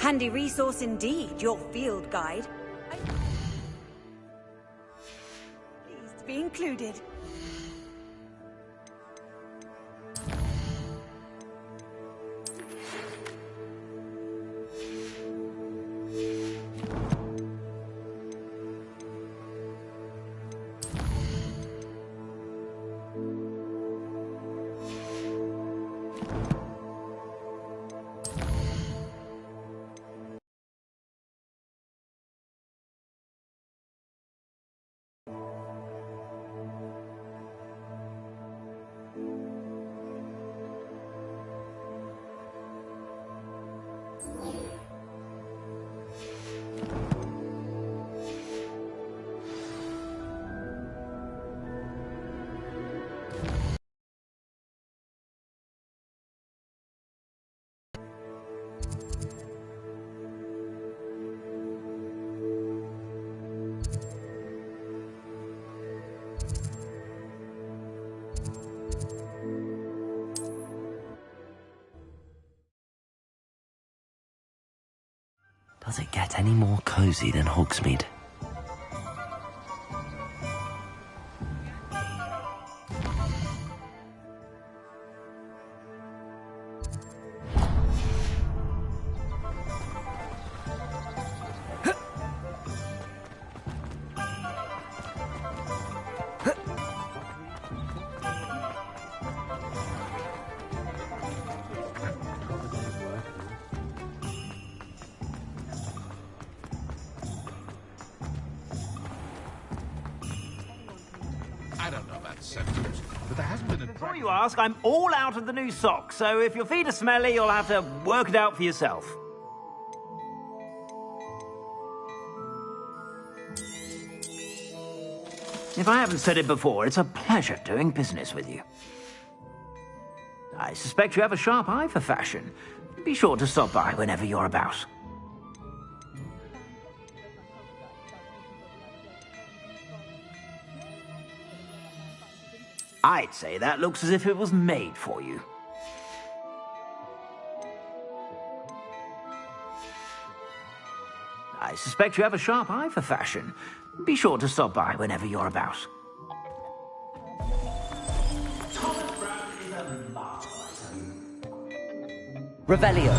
Handy resource indeed, your field guide. Pleased to be included. Does it get any more cosy than Hogsmeade? I don't know about symptoms, but there hasn't been a... Before you ask, I'm all out of the new socks, so if your feet are smelly, you'll have to work it out for yourself. If I haven't said it before, it's a pleasure doing business with you. I suspect you have a sharp eye for fashion. Be sure to stop by whenever you're about. I'd say that looks as if it was made for you. I suspect you have a sharp eye for fashion. Be sure to stop by whenever you're about. Revelio.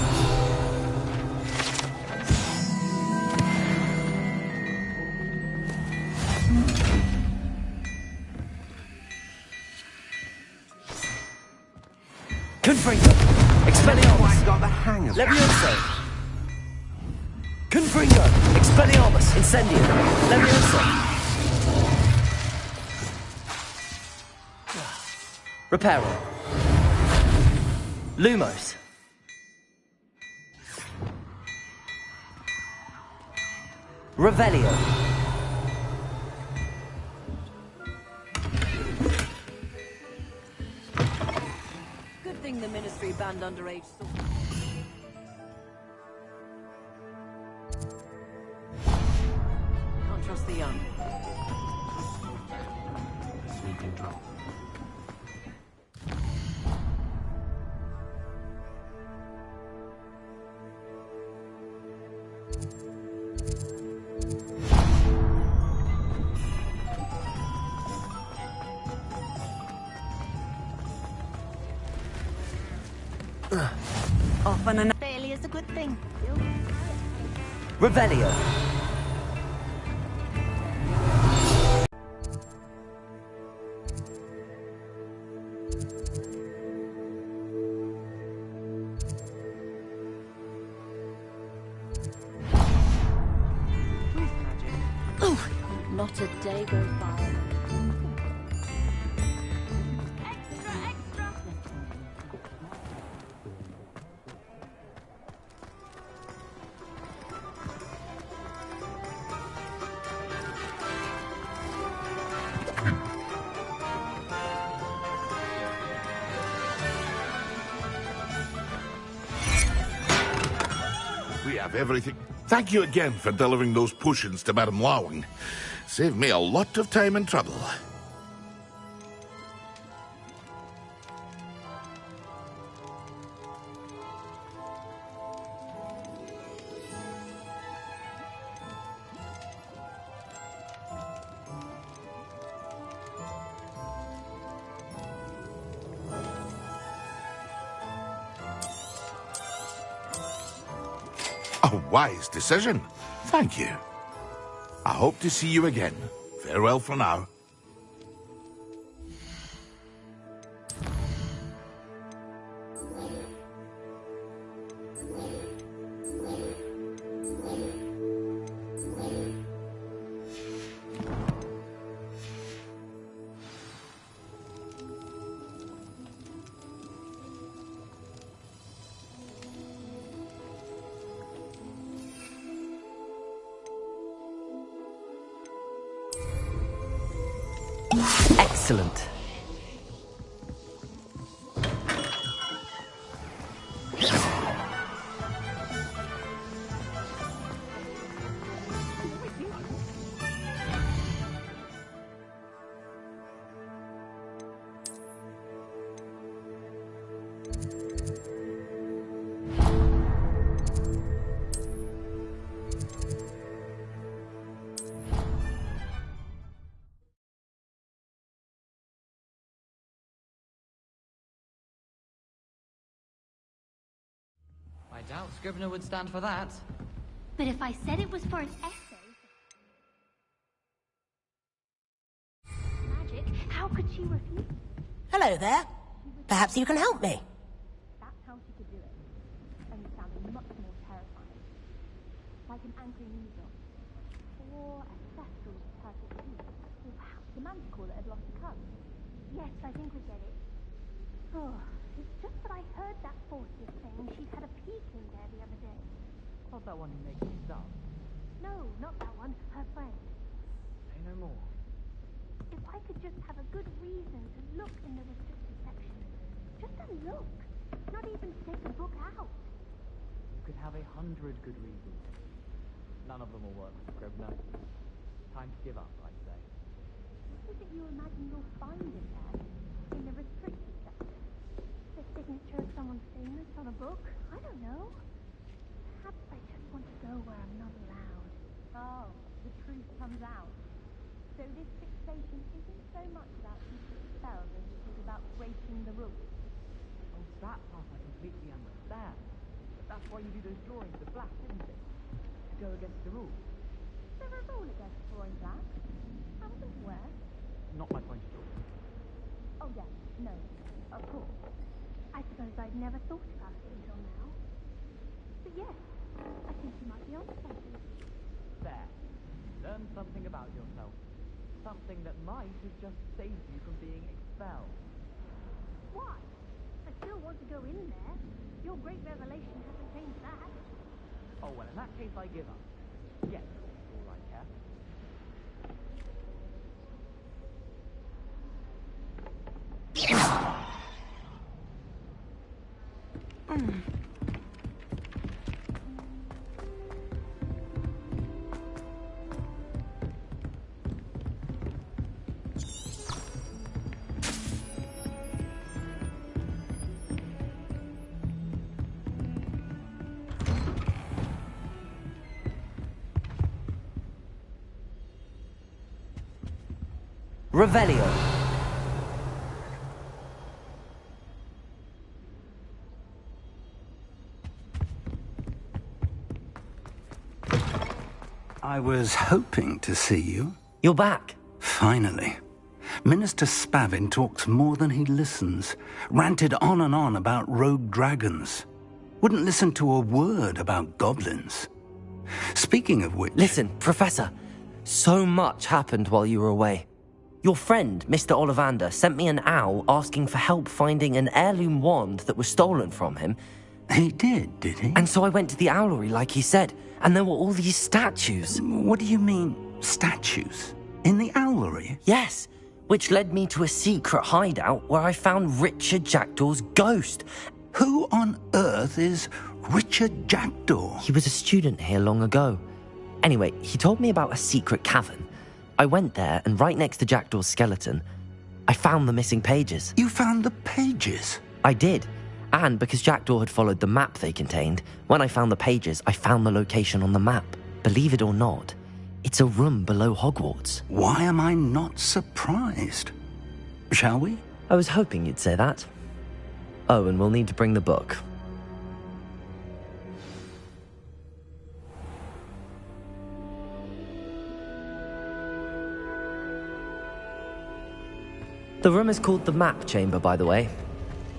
Confringo. Expelliarmus. Got the hang of Levioso. Confringo. Expelliarmus. Incendio. Levioso. Reparo. Lumos. Revelio. Good thing the Ministry banned underage swords. Can't trust the young. sleeping drop. Often an Failure is a good thing. Revelio. Not a day goes by. We have everything. Thank you again for delivering those potions to Madame Lawing. Saved me a lot of time and trouble. A wise decision. Thank you. I hope to see you again. Farewell for now. Excellent. I doubt Scrivener would stand for that. But if I said it was for an essay... Magic, how could she refuse? Hello there. Perhaps you can help me. That's how she could do it. Only sounding much more terrifying. Like an angry needle. Or a cestral's perfect peace. Or perhaps a manticore that had lost a cub. Yes, I think we get it. Oh, it's just that I heard that Forsyth saying she'd had a peek in there the other day. Not that one who makes things up. No, not that one. Her friend. Say no more. If I could just have a good reason to look in the restricted section. Just a look. Not even take the book out. You could have 100 good reasons. None of them will work for Scrivener. Time to give up, I'd say. What is it you imagine you'll find in there? In the restricted section? The signature of someone famous on a book? I don't know. Perhaps I just want to go where I'm not allowed. Oh, the truth comes out. So this fixation isn't so much about secret spells as it is about breaking the rules. Oh, that part I completely understand. But that's why you do those drawings of black, isn't it? To go against the rules. Is there a rule against drawing black? I wasn't aware. Not my point at all. Oh, yeah. No. Of course. I suppose I'd never thought about it until now. But yes, I think you might be onto something. There. Learn something about yourself. Something that might have just saved you from being expelled. Why? I still want to go in there. Your great revelation hasn't changed that. Oh, well, in that case, I give up. Yes, all I care. Revelio. I was hoping to see you. You're back. Finally. Minister Spavin talks more than he listens. Ranted on and on about rogue dragons. Wouldn't listen to a word about goblins. Speaking of which... Listen, Professor. So much happened while you were away. Your friend, Mr. Ollivander, sent me an owl asking for help finding an heirloom wand that was stolen from him. He did he? And so I went to the owlery like he said, and there were all these statues. What do you mean, statues? In the owlery? Yes, which led me to a secret hideout where I found Richard Jackdaw's ghost. Who on earth is Richard Jackdaw? He was a student here long ago. Anyway, he told me about a secret cavern. I went there, and right next to Jackdaw's skeleton, I found the missing pages. You found the pages? I did. And because Jackdaw had followed the map they contained, when I found the pages, I found the location on the map. Believe it or not, it's a room below Hogwarts. Why am I not surprised? Shall we? I was hoping you'd say that. Oh, and we'll need to bring the book. The room is called the Map Chamber, by the way.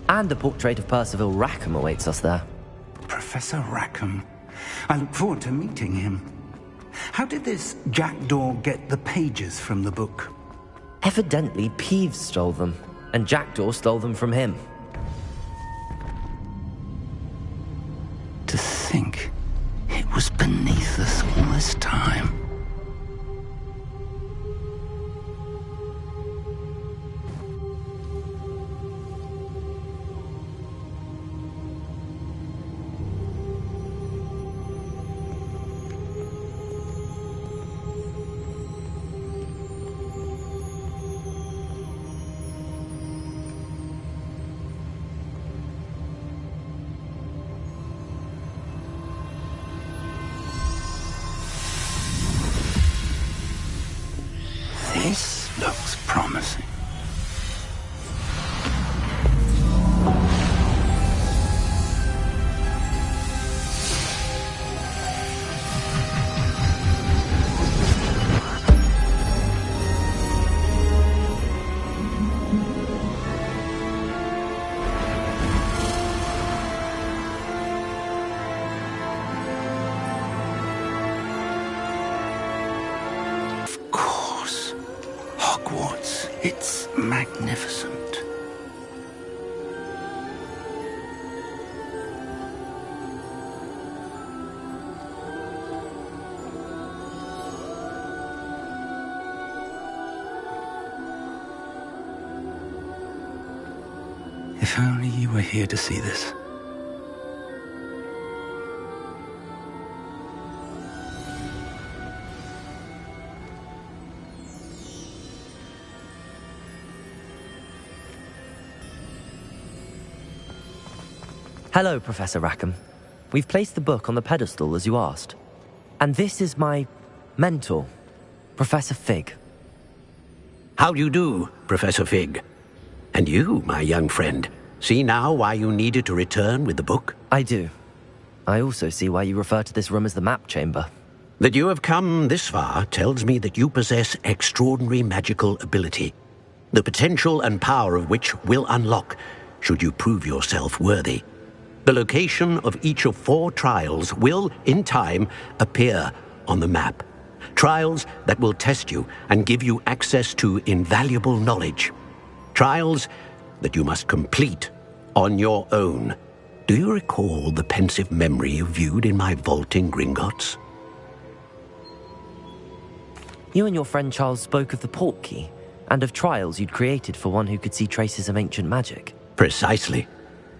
And a portrait of Percival Rackham awaits us there. Professor Rackham. I look forward to meeting him. How did this jackdaw get the pages from the book? Evidently, Peeves stole them, and Jackdaw stole them from him. To think it was beneath us all this time. This looks promising. Hogwarts. It's magnificent. If only you were here to see this. Hello, Professor Rackham. We've placed the book on the pedestal as you asked. And this is my mentor, Professor Fig. How do you do, Professor Fig? And you, my young friend, see now why you needed to return with the book? I do. I also see why you refer to this room as the Map Chamber. That you have come this far tells me that you possess extraordinary magical ability, the potential and power of which will unlock should you prove yourself worthy. The location of each of 4 trials will, in time, appear on the map. Trials that will test you and give you access to invaluable knowledge. Trials that you must complete on your own. Do you recall the pensive memory you viewed in my vault in Gringotts? You and your friend Charles spoke of the Portkey, and of trials you'd created for one who could see traces of ancient magic. Precisely.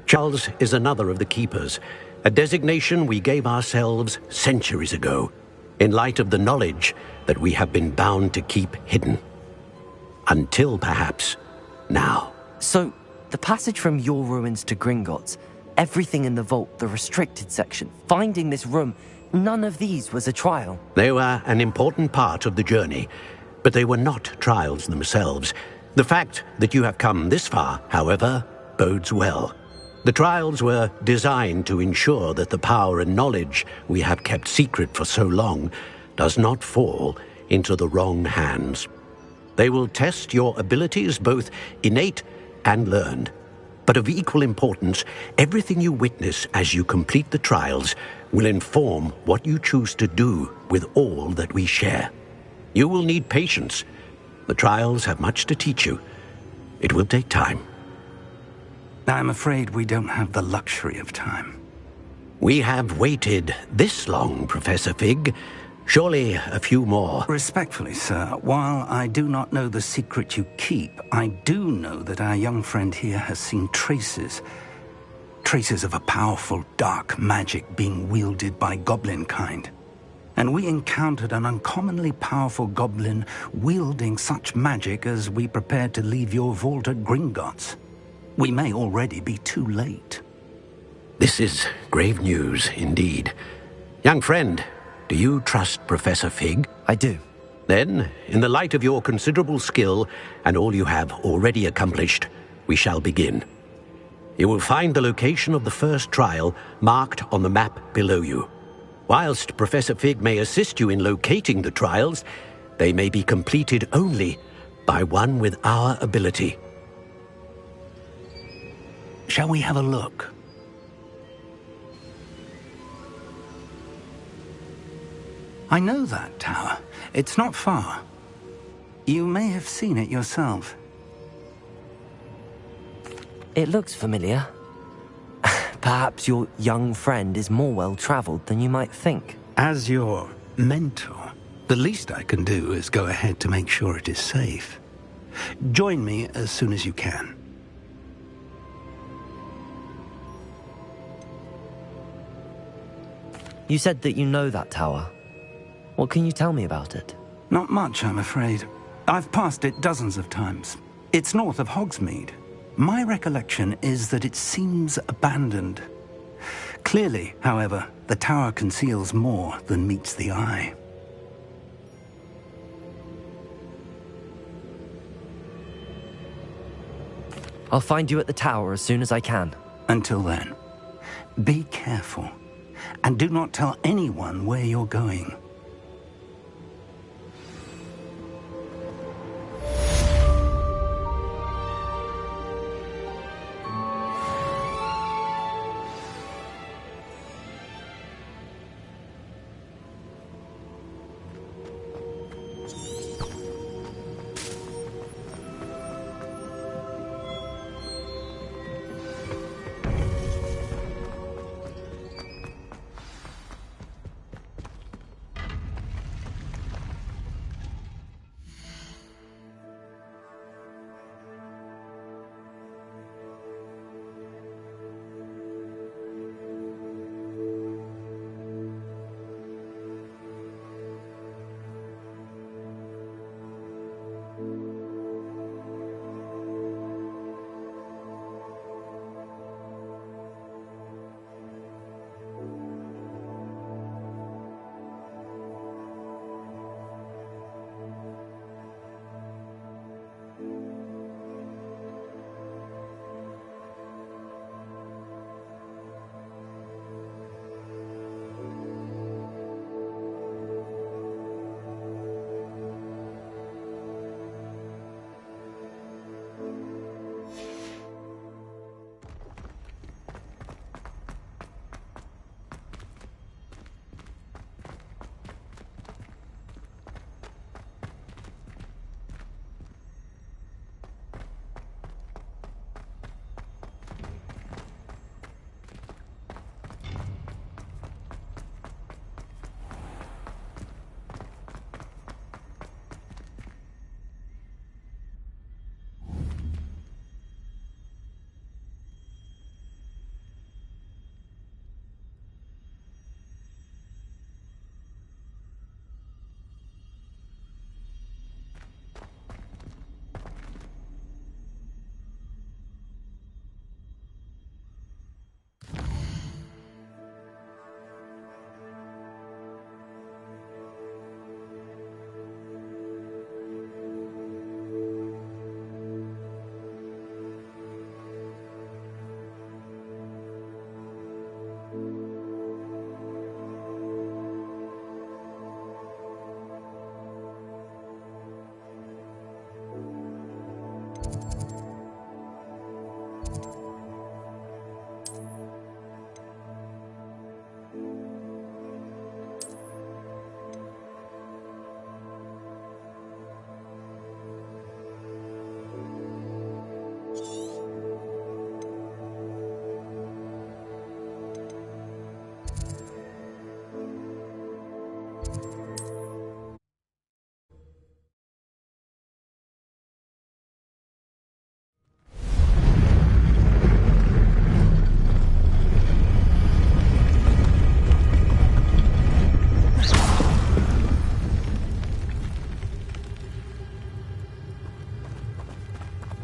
Charles is another of the Keepers, a designation we gave ourselves centuries ago, in light of the knowledge that we have been bound to keep hidden. Until, perhaps, now. So, the passage from your ruins to Gringotts, everything in the vault, the restricted section, finding this room, none of these was a trial. They were an important part of the journey, but they were not trials themselves. The fact that you have come this far, however, bodes well. The trials were designed to ensure that the power and knowledge we have kept secret for so long does not fall into the wrong hands. They will test your abilities, both innate and learned. But of equal importance, everything you witness as you complete the trials will inform what you choose to do with all that we share. You will need patience. The trials have much to teach you. It will take time. I'm afraid we don't have the luxury of time. We have waited this long, Professor Fig. Surely a few more. Respectfully, sir, while I do not know the secret you keep, I do know that our young friend here has seen traces of a powerful dark magic being wielded by goblin kind. And we encountered an uncommonly powerful goblin wielding such magic as we prepared to leave your vault at Gringotts. We may already be too late. This is grave news indeed. Young friend, do you trust Professor Fig? I do. Then, in the light of your considerable skill and all you have already accomplished, we shall begin. You will find the location of the first trial marked on the map below you. Whilst Professor Fig may assist you in locating the trials, they may be completed only by one with our ability. Shall we have a look? I know that tower. It's not far. You may have seen it yourself. It looks familiar. Perhaps your young friend is more well-traveled than you might think. As your mentor, the least I can do is go ahead to make sure it is safe. Join me as soon as you can. You said that you know that tower. What can you tell me about it? Not much, I'm afraid. I've passed it dozens of times. It's north of Hogsmeade. My recollection is that it seems abandoned. Clearly, however, the tower conceals more than meets the eye. I'll find you at the tower as soon as I can. Until then, be careful, and do not tell anyone where you're going.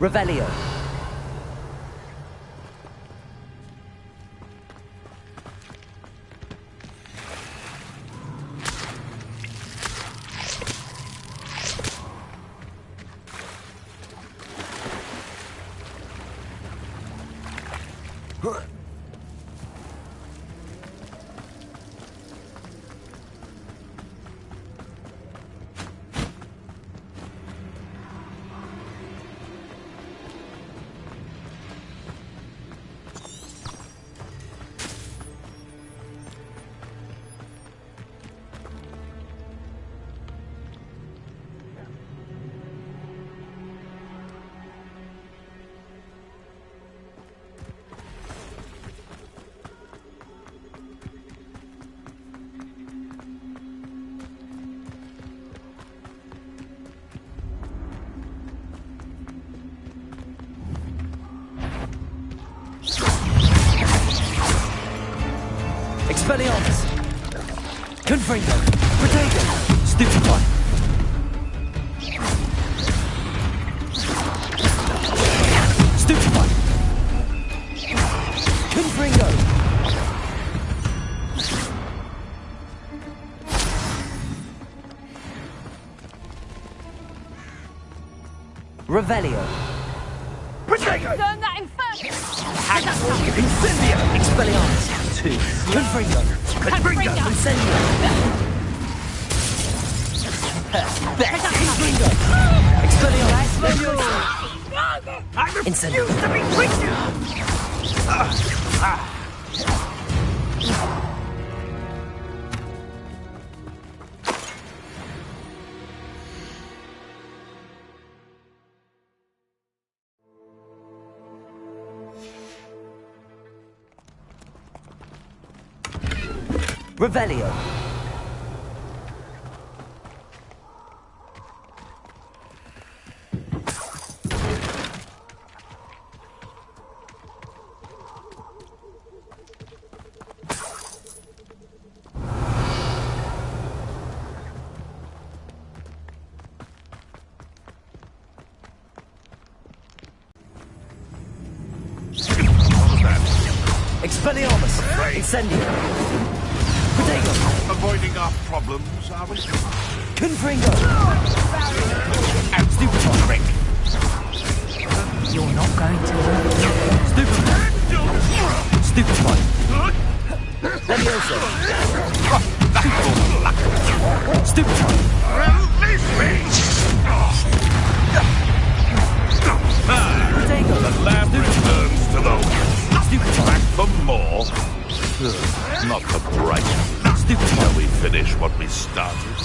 Revelio. Confringo! Protego! Stupefy! Stupefy! Confringo! Revelio! Protego! Learn that infernal! Incendio! Expelliarmus! Confringo! Confringo! Incendio! Confringo! Expelliarmus! I Incendio! refuse to be with you! Revelio! Expelliarmus! Incendio! Protego! Avoiding our problems, are we? Confringo! And stupid trick! You're not going to learn. Stupefy! Stupefy! Levioso! Stupefy! Release me! Protego! The lab returns to the Stupefy! back for more. Not the bright. Stupefy! Shall we finish what we started?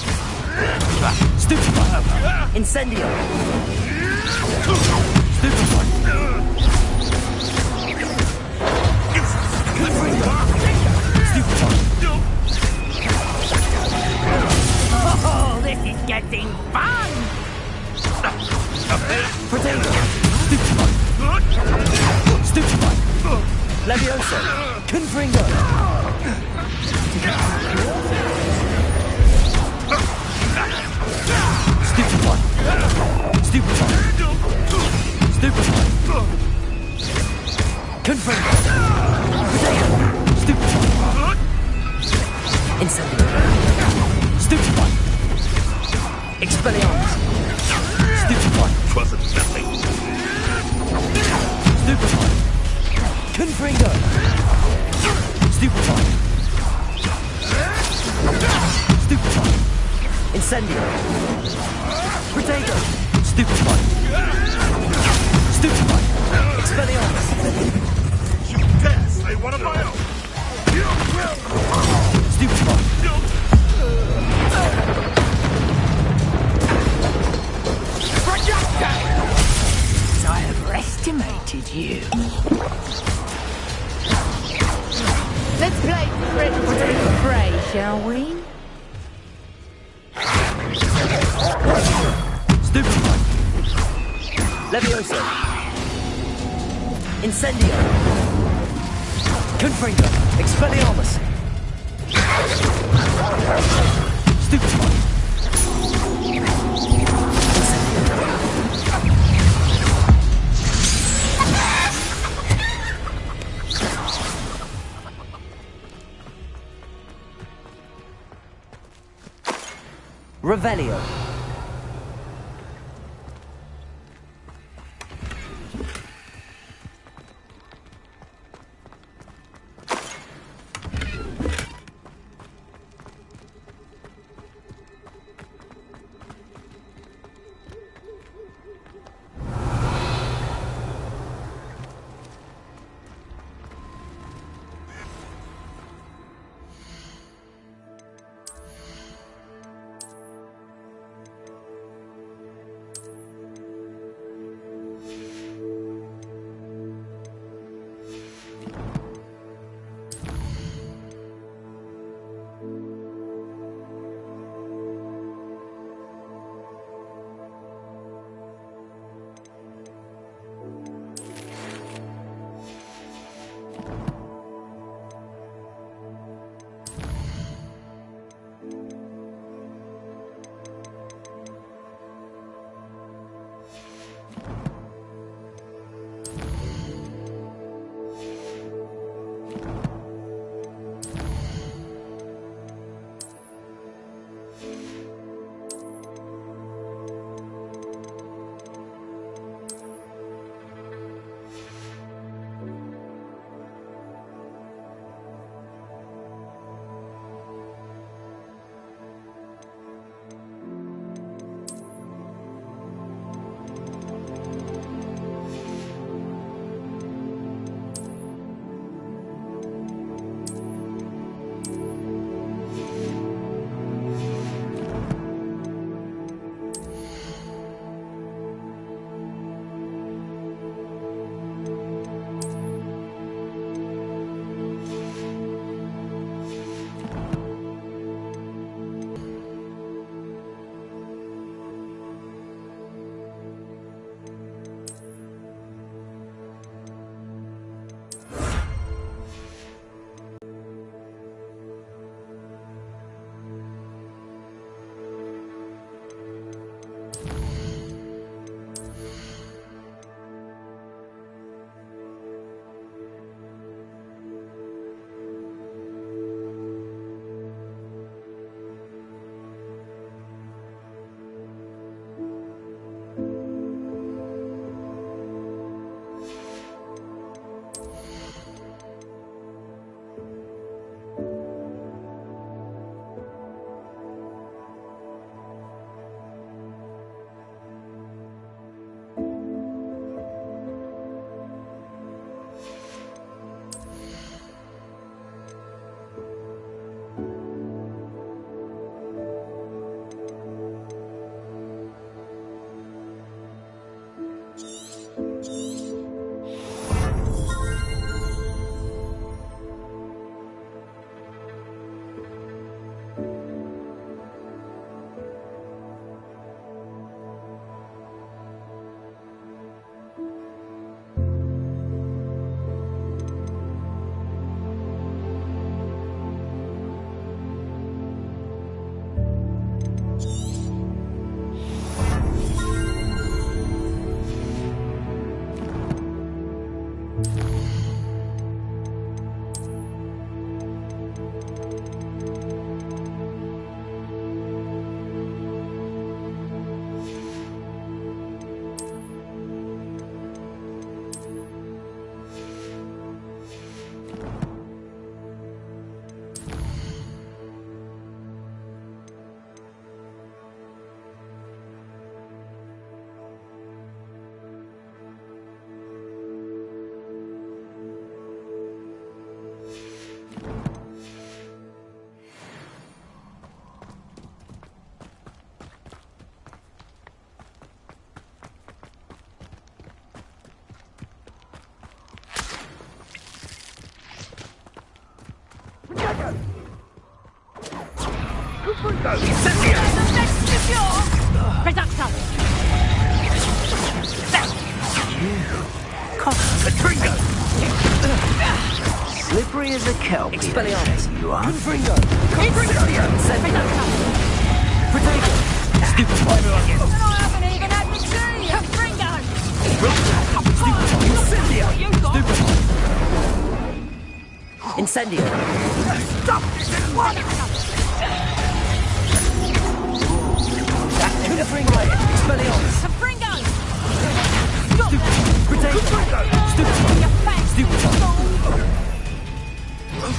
Stupefy! Incendio! Stupefy! Confringo! Stupefy! Oh, this is getting fun! Protego! Stupefy! Stupefy! Levioso! Confringo! Stupefy! Stupefy! Stupefy! Confringo! Protego! Stupefy! Incendio! Stupefy! Expelliarmus! Stupefy! Wasn't nothing. Stupefy! Confringo! Stupefy! Stupefy! Incendio! Protego! Stupefy! Stupefy! Expelliarmus! You dare say one of my own? Stupefy! I overestimated you. Let's play Predator and Prey, shall we? Stupefy! Levioso! Incendio! Confringo! Expelliarmus! Stupefy! Revelio! Slippery as a kelp. Expelliarmus. You are. Confringo. Incendio. Protego. Stupid. I haven't even had the tea! Confringo! Incendio. Stop this at once! Confringo. Expelliarmus. Confringo! Protego. Stupid.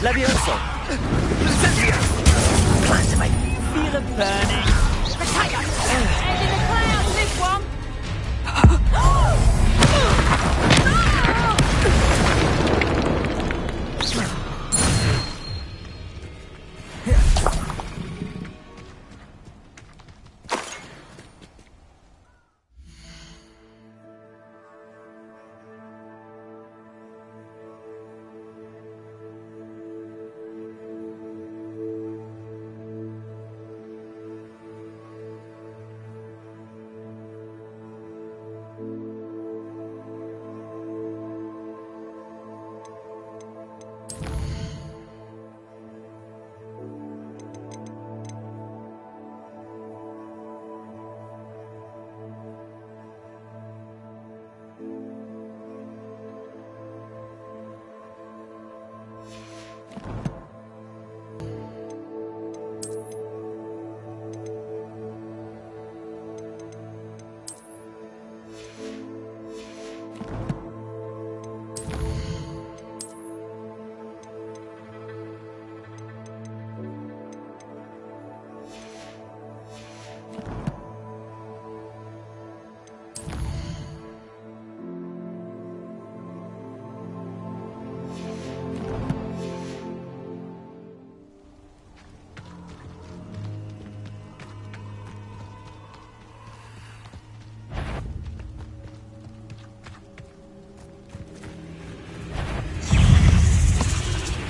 Levioso. Classmate. Feel a burning. Potato! Head in the clouds, this one!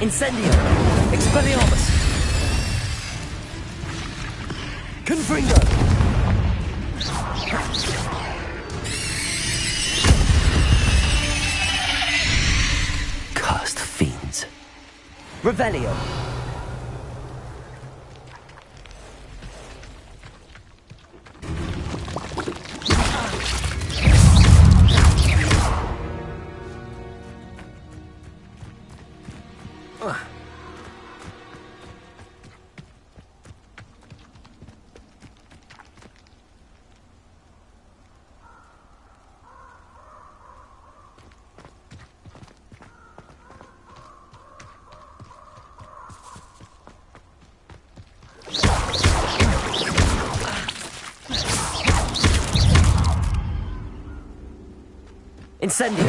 Incendio. Expelliarmus. Confringo. Cursed fiends. Revelio. Incendio.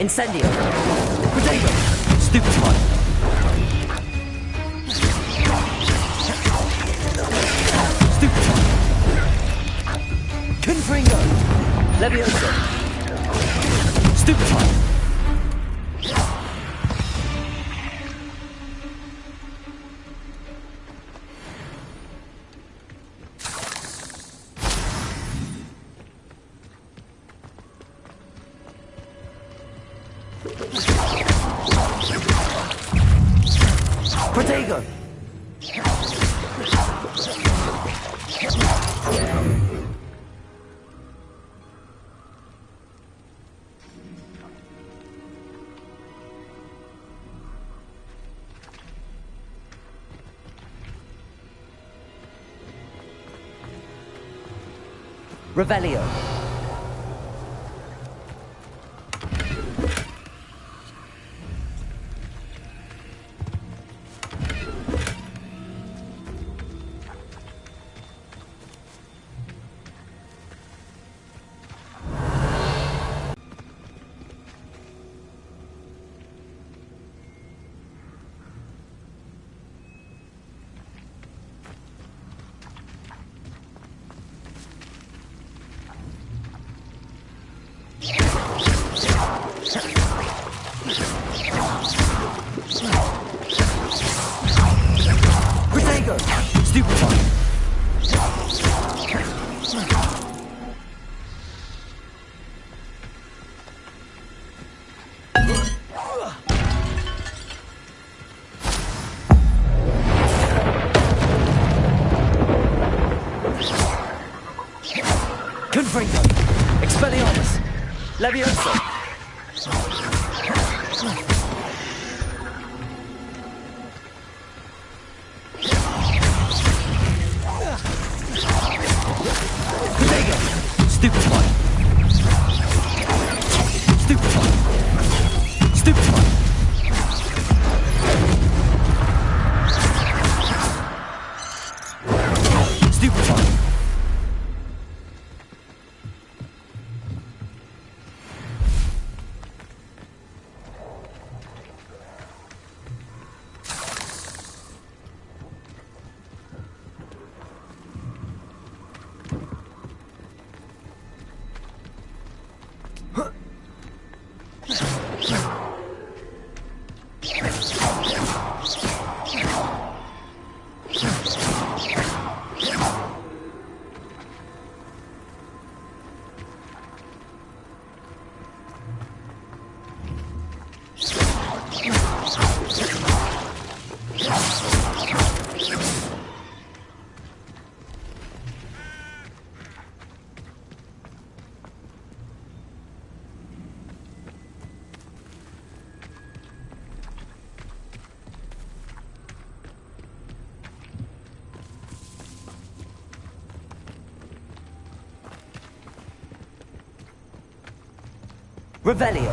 Incendio! Protego! Stupefy! Stupefy! Confringo! Levioso! Stupefy! Protego! Revelio. Protego! Stupefy! Confringo! Expelliarmus! Levioso! Protego! Stupefy! Stupefy! Stupefy! Stupefy! Revelio.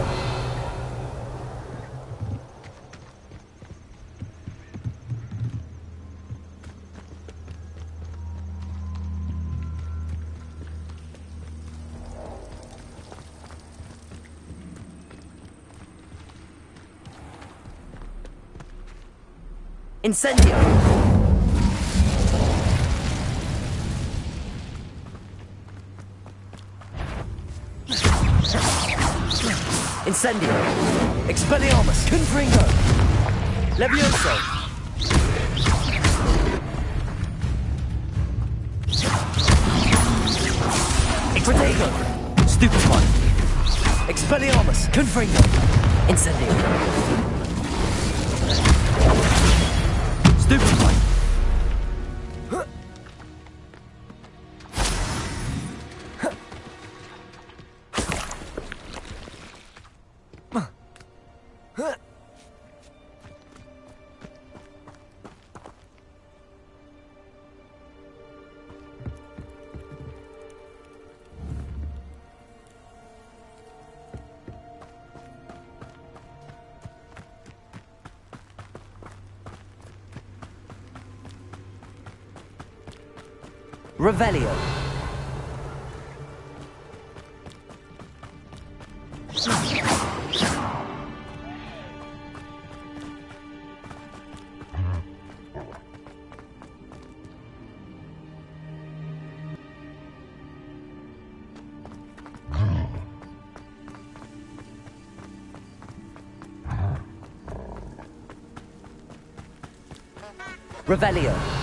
Incendio. Incendio! Expelliarmus! Confringo! Levioso! Protego! Stupefy! Expelliarmus! Confringo! Incendio! Stupefy! Revelio. Revelio.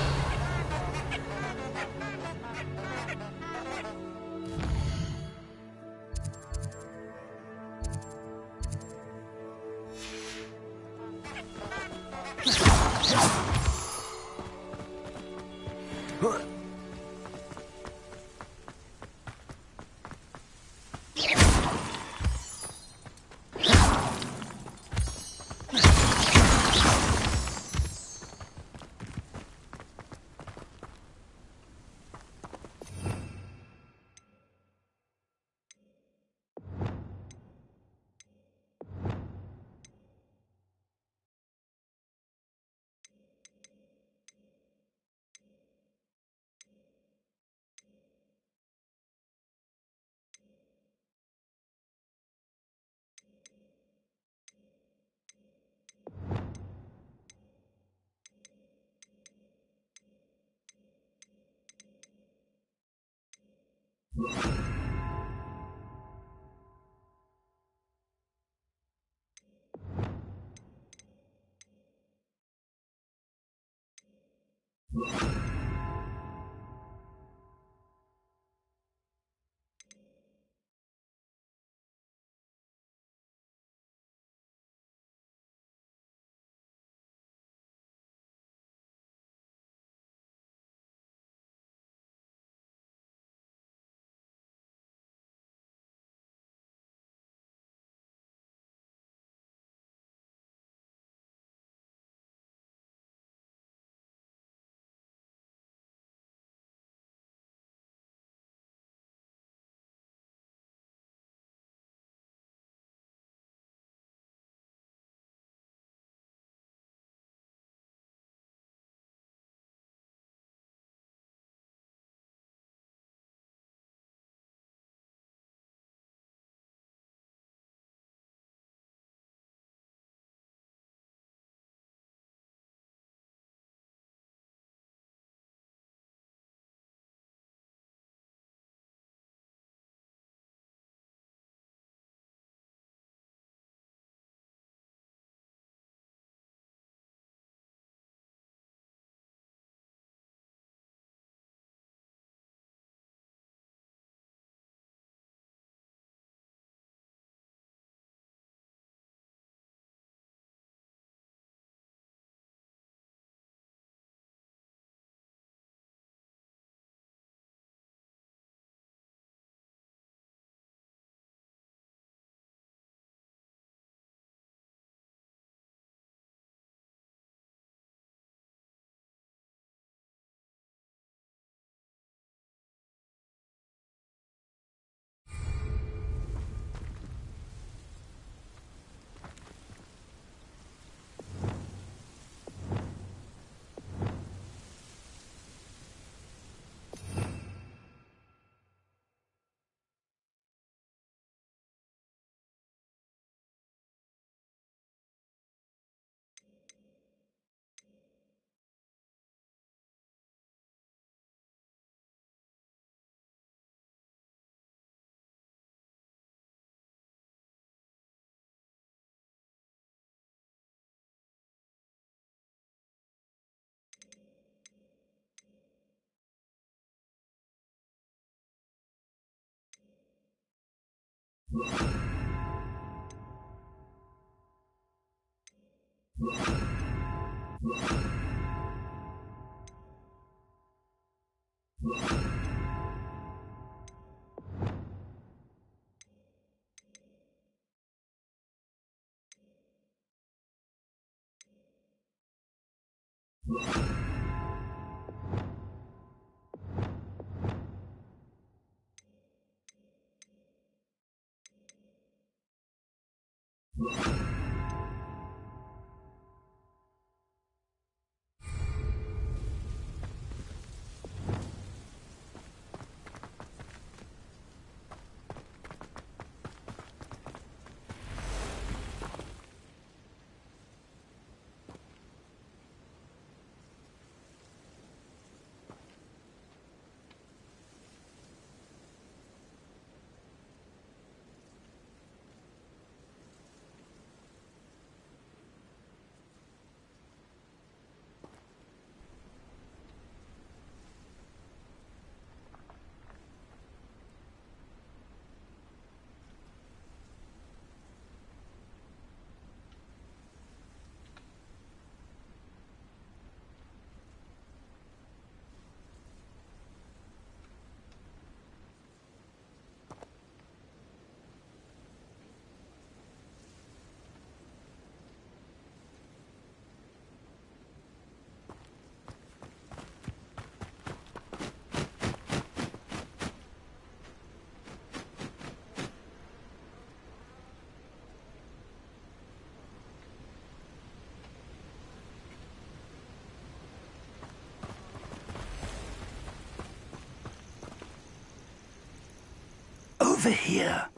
Over here.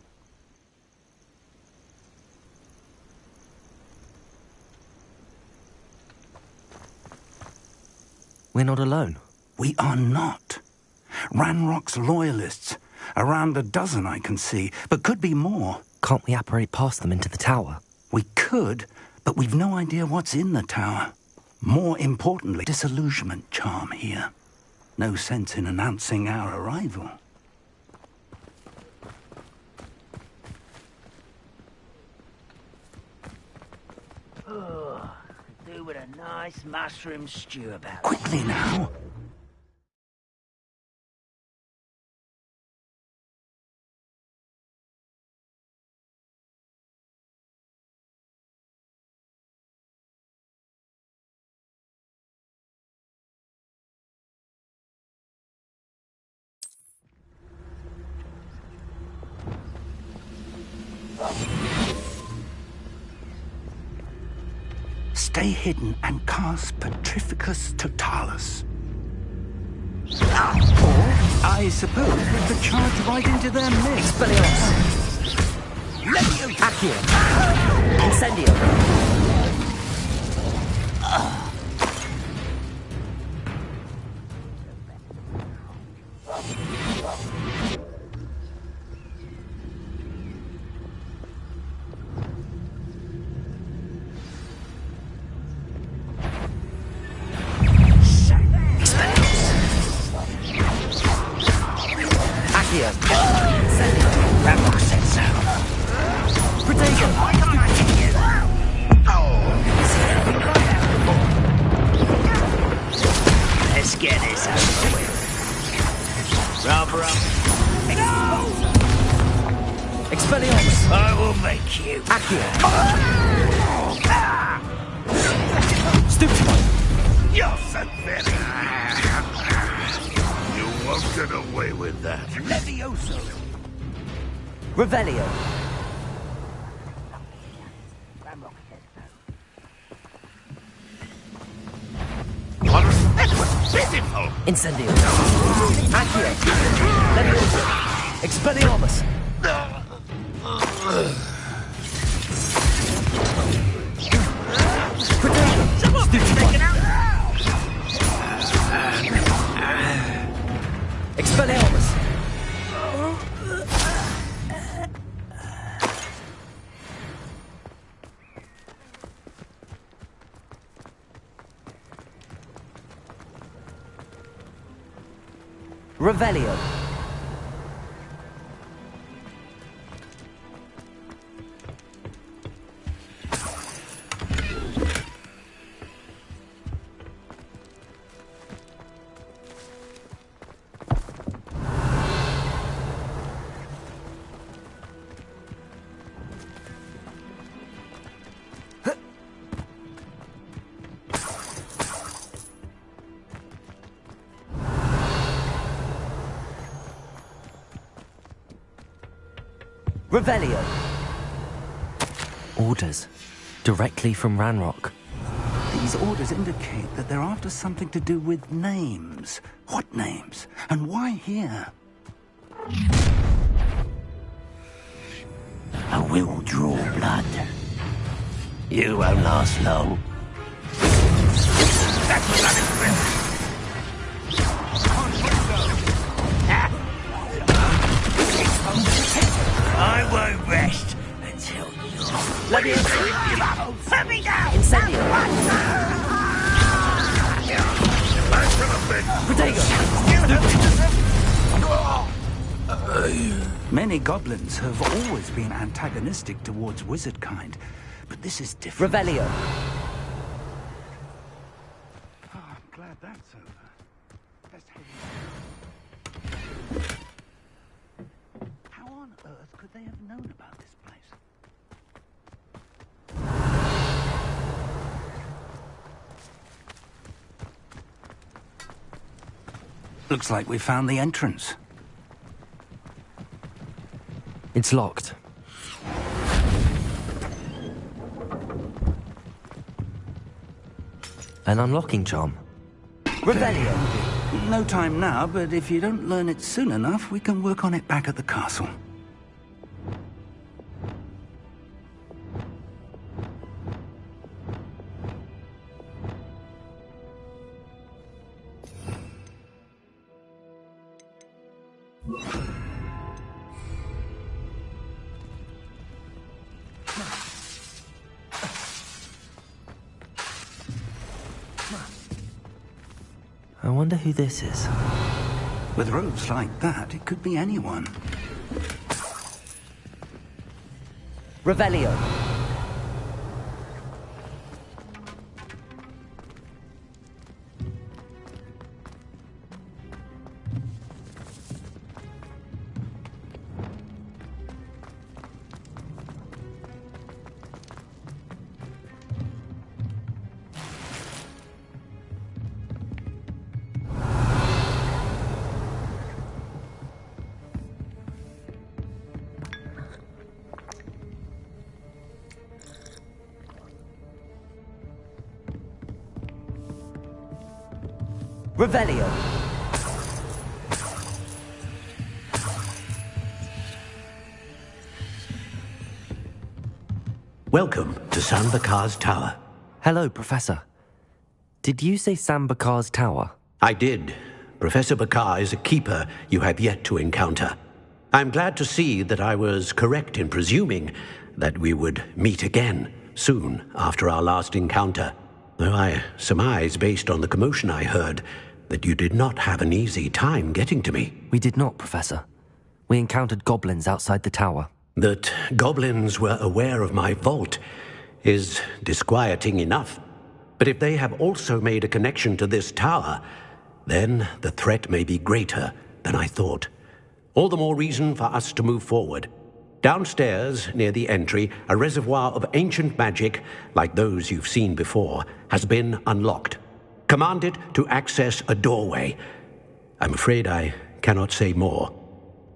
We're not alone. We are not. Ranrock's loyalists. Around a dozen I can see, but could be more. Can't we apparate past them into the tower? We could, but we've no idea what's in the tower. More importantly, disillusionment charm here. No sense in announcing our arrival. Oh, could do with a nice mushroom stew about. Quickly now. Stay hidden and cast Petrificus Totalis. Or, I suppose, we could charge right into their midst. Expelliarmus! Accio! Incendio! Let's get this over with. Rubber up. Expelliarmus! I will make you. Accio! Stupefy! You're pathetic. You won't get away with that. Levioso. Revelio! That was pitiful. Incendio! Accio! Levioso! Expelliarmus! Expelliarmus! Revelio! Revelio! Orders. Directly from Ranrock. These orders indicate that they're after something to do with names. What names? And why here? I will draw blood. You won't last long. I won't rest until you're... Let me Let me down! Incendio! Many goblins have always been antagonistic towards wizard kind, but this is different. Revelio! Oh, I'm glad that's over. Let's head in. How on earth could they have known about this place? Looks like we found the entrance. It's locked. An unlocking charm. Revelio! No time now, but if you don't learn it soon enough, we can work on it back at the castle. I wonder who this is. With robes like that, it could be anyone. Revelio. Revelio. Welcome to San Bakar's Tower. Hello, Professor. Did you say San Bakar's Tower? I did. Professor Bakar is a keeper you have yet to encounter. I'm glad to see that I was correct in presuming that we would meet again soon after our last encounter, though I surmise, based on the commotion I heard, that you did not have an easy time getting to me. We did not, Professor. We encountered goblins outside the tower. That goblins were aware of my vault is disquieting enough. But if they have also made a connection to this tower, then the threat may be greater than I thought. All the more reason for us to move forward. Downstairs, near the entry, a reservoir of ancient magic, like those you've seen before, has been unlocked. Command it to access a doorway. I'm afraid I cannot say more.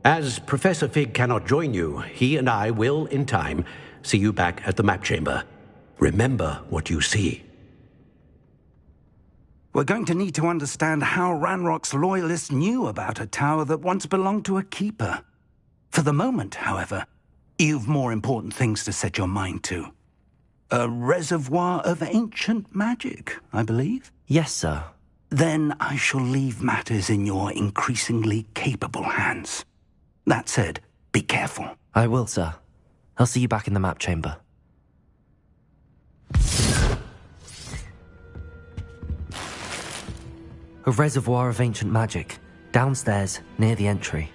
As Professor Fig cannot join you, he and I will, in time, see you back at the map chamber. Remember what you see. We're going to need to understand how Ranrock's loyalists knew about a tower that once belonged to a keeper. For the moment, however, you've more important things to set your mind to. A reservoir of ancient magic, I believe? Yes, sir. Then I shall leave matters in your increasingly capable hands. That said, be careful. I will, sir. I'll see you back in the map chamber. A reservoir of ancient magic, downstairs, near the entry.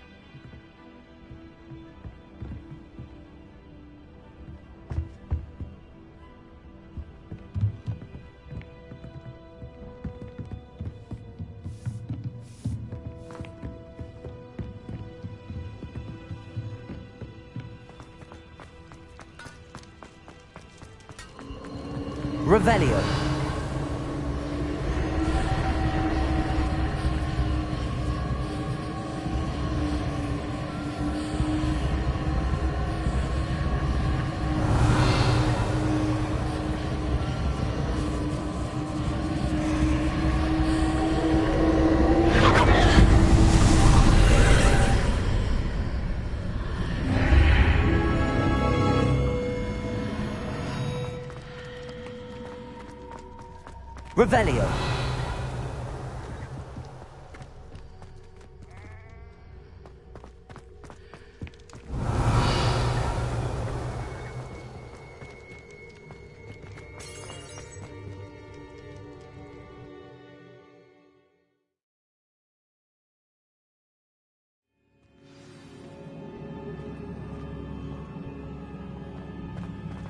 Revelio. Revelio.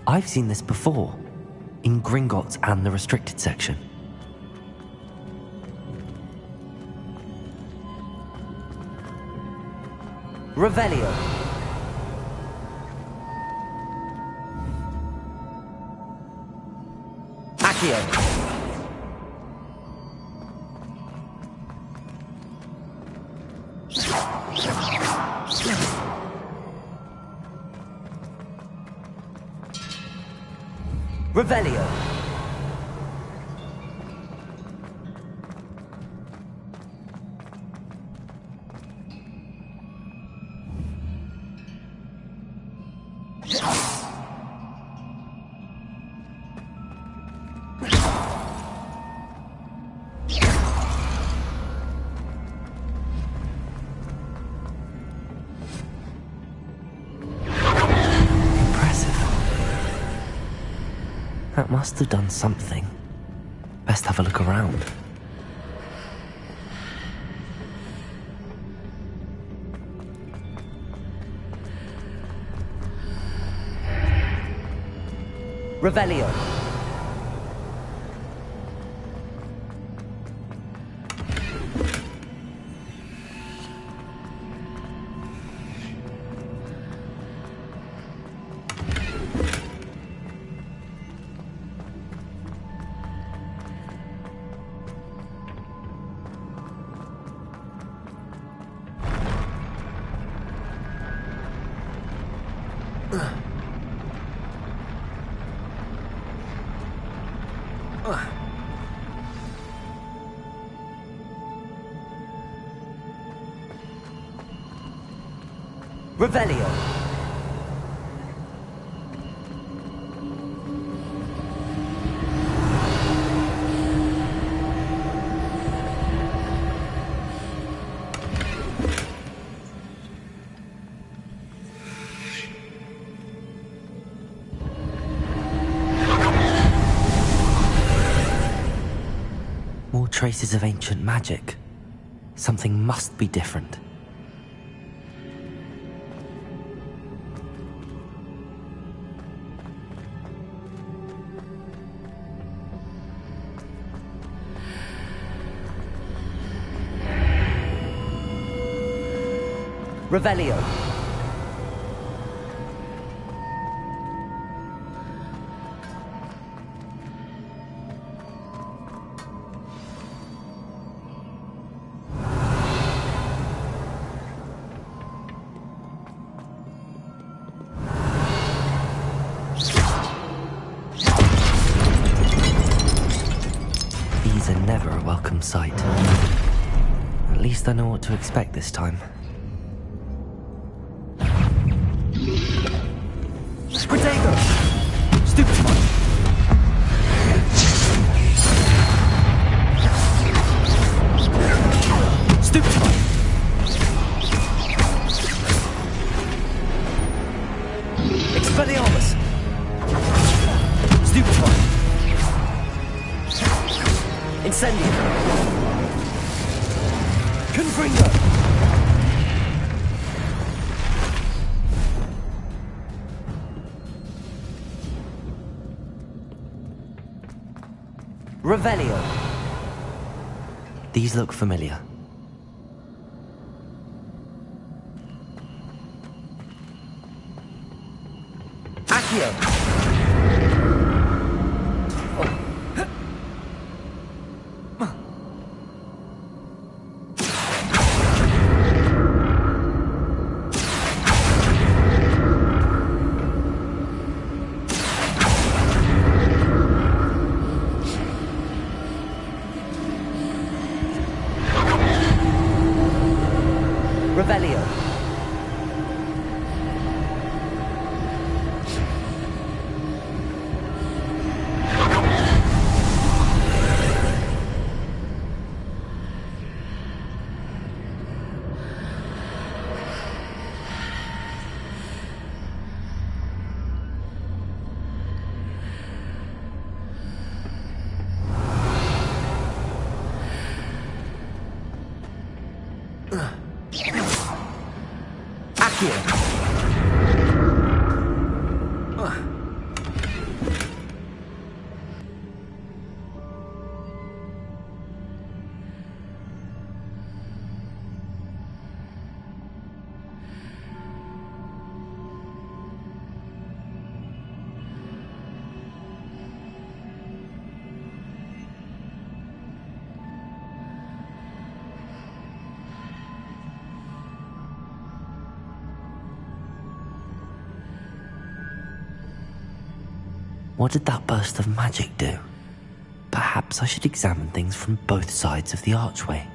I've seen this before, in Gringotts and the restricted section. Revelio. Accio. Revelio. That must have done something. Best have a look around. Revelio. Revelio. More traces of ancient magic. Something must be different. Revelio. These are never a welcome sight. At least I know what to expect this time. Protego! Stupid one! Stupid one! Expelliarmus! Stupid one! Incendio! Confringo! Revelio. These look familiar. Accio. Revelio. Accio. What did that burst of magic do? Perhaps I should examine things from both sides of the archway.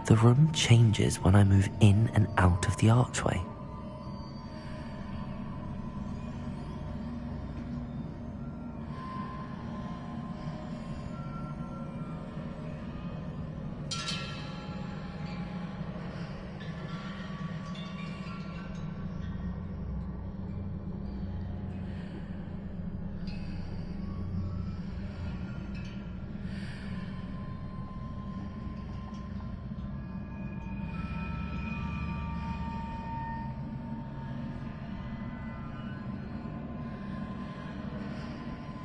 The room changes when I move in and out of the archway.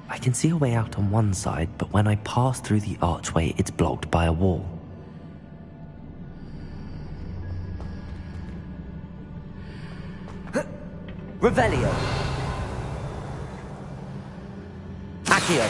I can see a way out on one side, but when I pass through the archway, it's blocked by a wall. Revelio. Accio.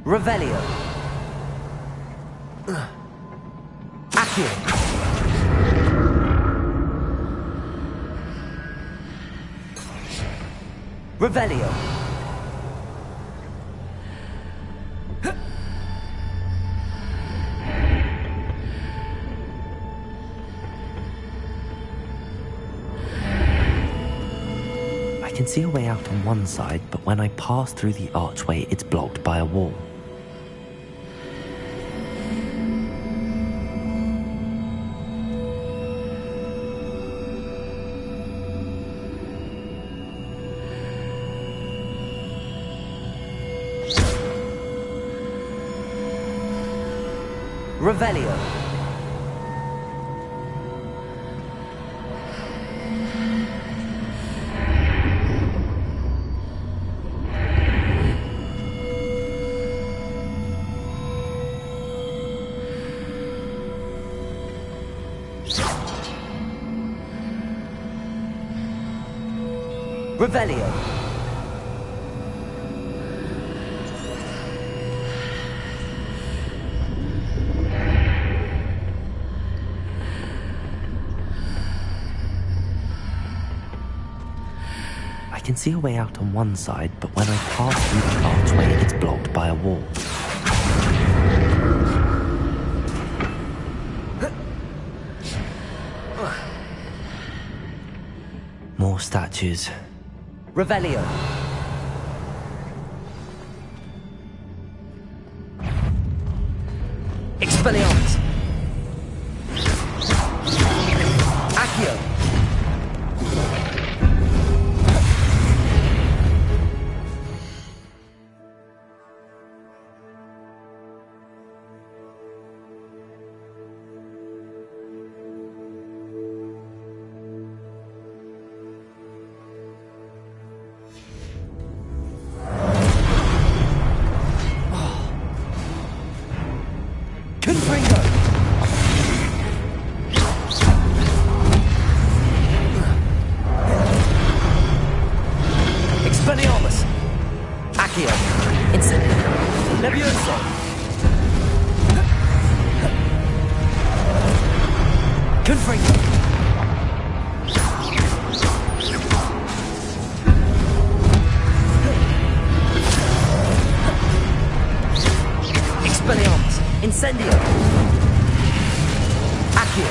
Revelio. Accio. Revelio. I can see a way out on one side, but when I pass through the archway, it's blocked by a wall. Revelio. Revelio. I can see a way out on one side, but when I pass through the archway, it's blocked by a wall. More statues. Revelio. Expelliarmus. Accio. Expelliarmus! Accio! Incendio! Levioso! Confringo! Expelliarmus! Incendio! Accio!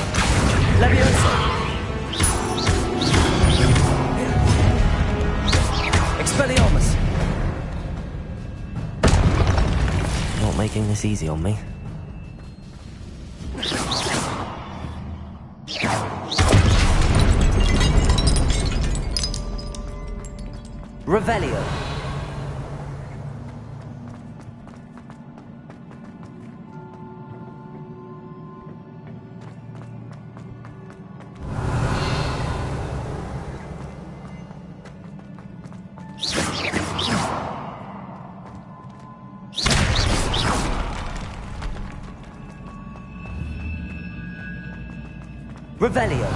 Levioso! Expelliarmus! Not making this easy on me. Revelio. Revelio.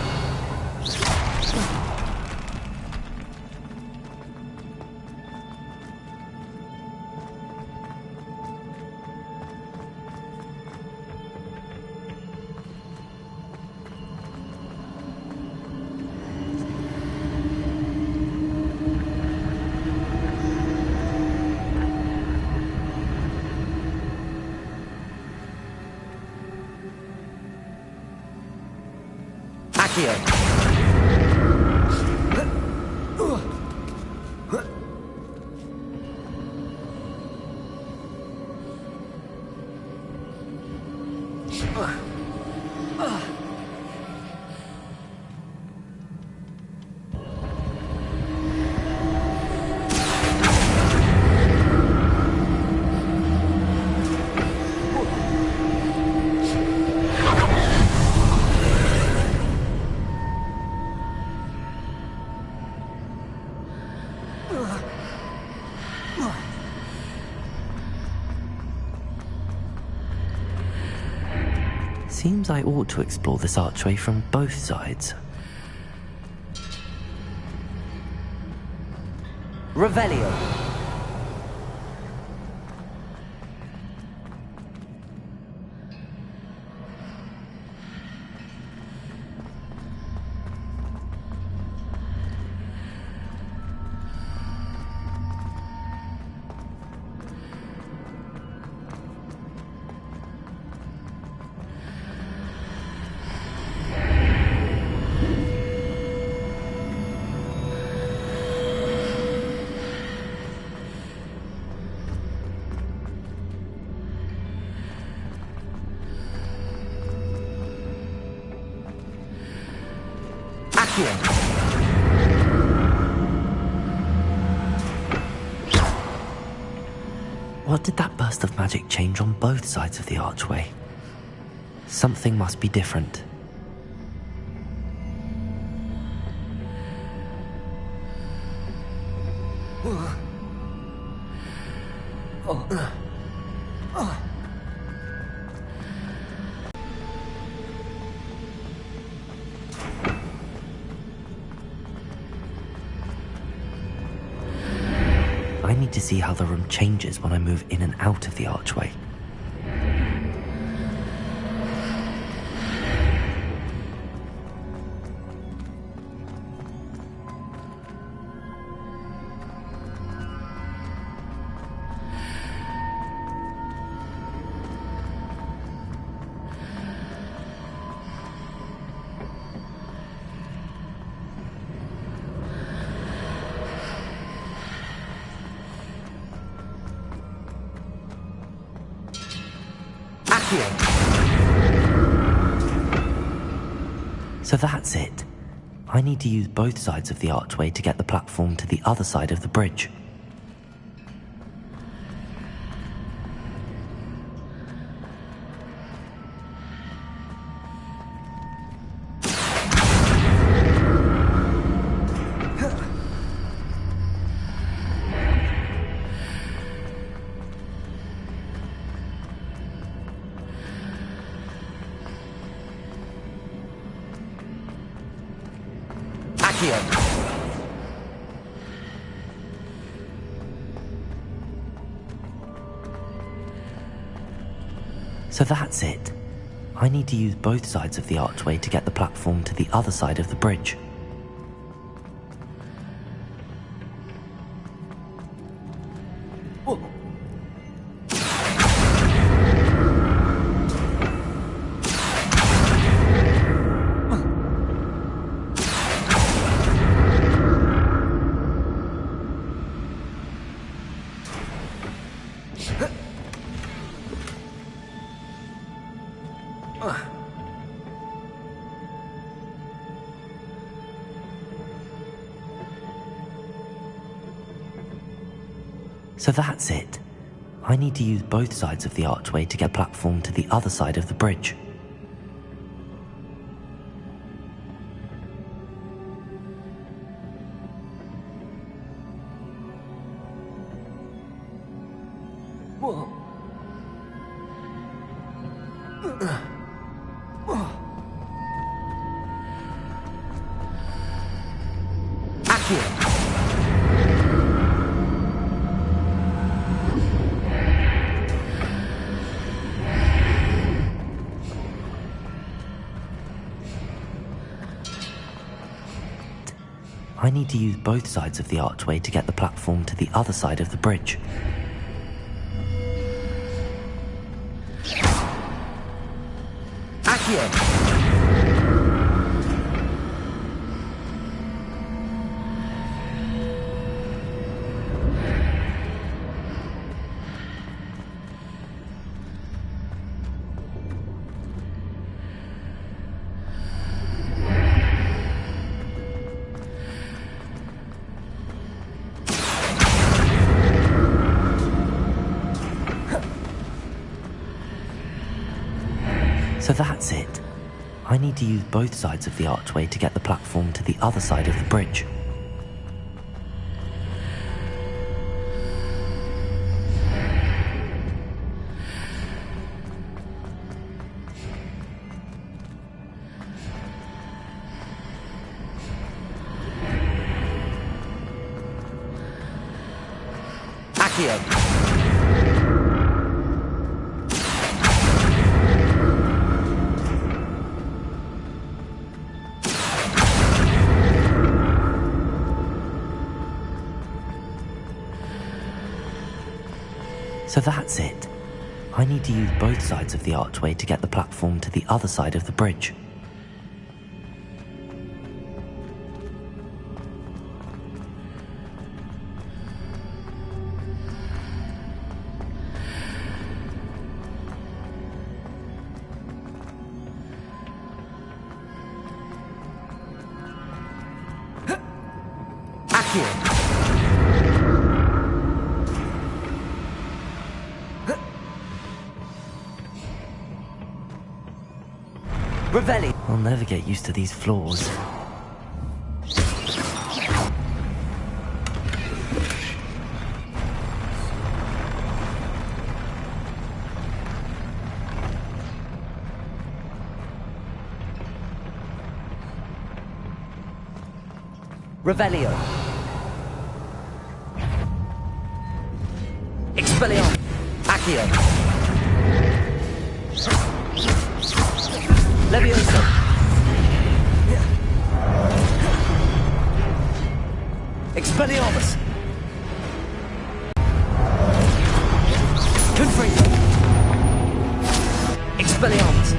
Accio. Seems I ought to explore this archway from both sides. Revelio. What did that burst of magic change on both sides of the archway? Something must be different. I need to see how the room changes when I move in and out of the archway. So that's it. I need to use both sides of the archway to get the platform to the other side of the bridge. So that's it. I need to use both sides of the archway to get the platform to the other side of the bridge. So that's it. I need to use both sides of the archway to get the platform to the other side of the bridge. I need to use both sides of the archway to get the platform to the other side of the bridge. So that's it. I need to use both sides of the archway to get the platform to the other side of the bridge. Accio. So that's it. I need to use both sides of the archway to get the platform to the other side of the bridge. Accio. Revelli. I'll never get used to these floors. Revelio. Expelliarmus. Accio. Levioso. Expelliarmus. Confringo. Expelliarmus.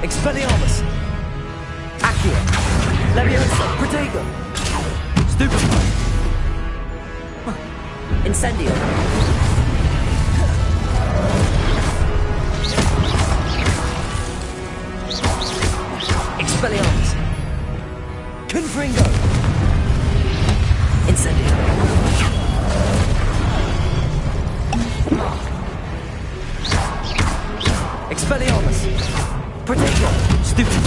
Expelliarmus. Accio. Levioso. Protego. Stupefy. Incendio. Expelliarmus. Confringo. Incendio. Expelliarmus. Protego. Stupefy.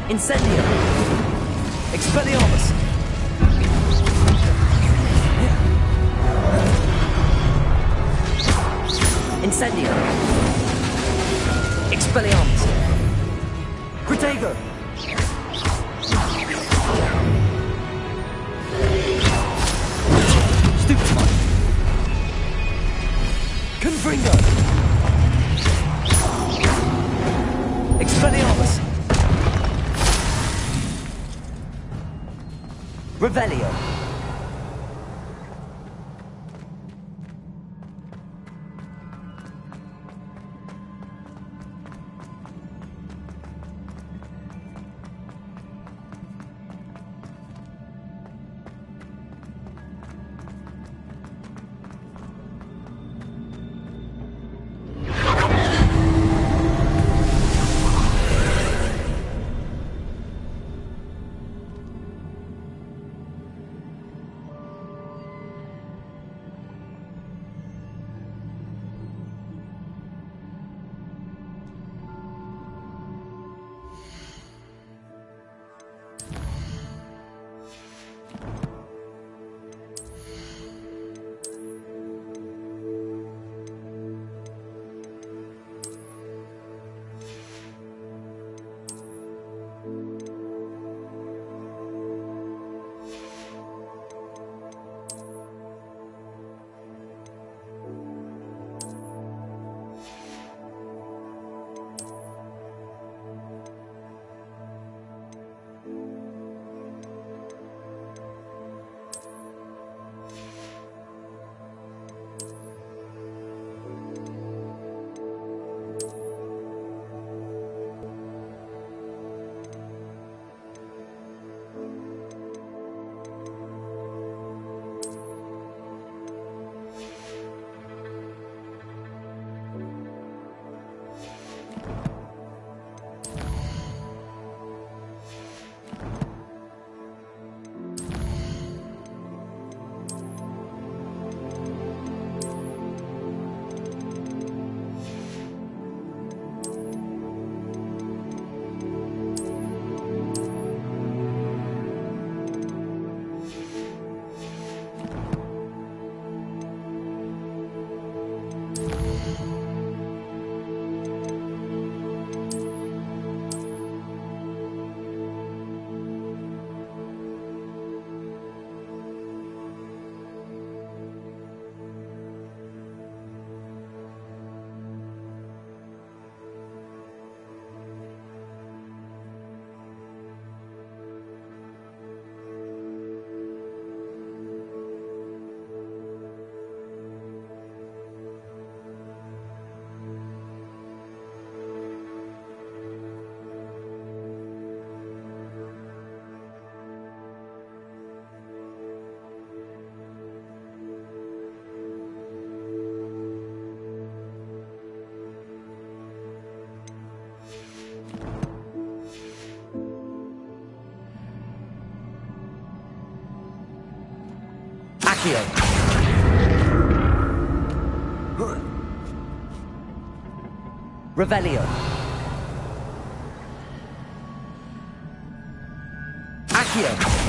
Incendio. Expelliarmus. Incendio. Expelliarmus. Protego. Stupefy. Confringo. Expelliarmus. Revelio. Accio. Revelio. Accio.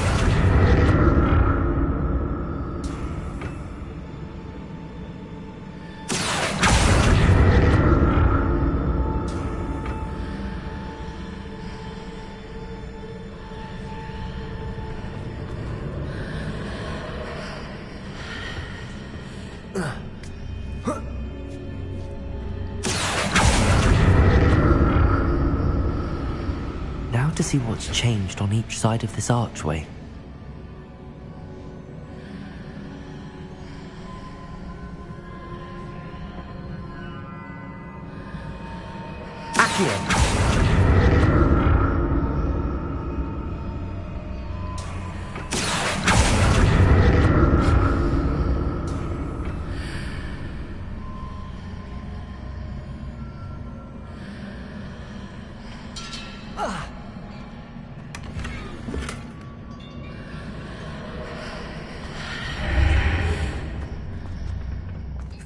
Now to see what's changed on each side of this archway. Accio.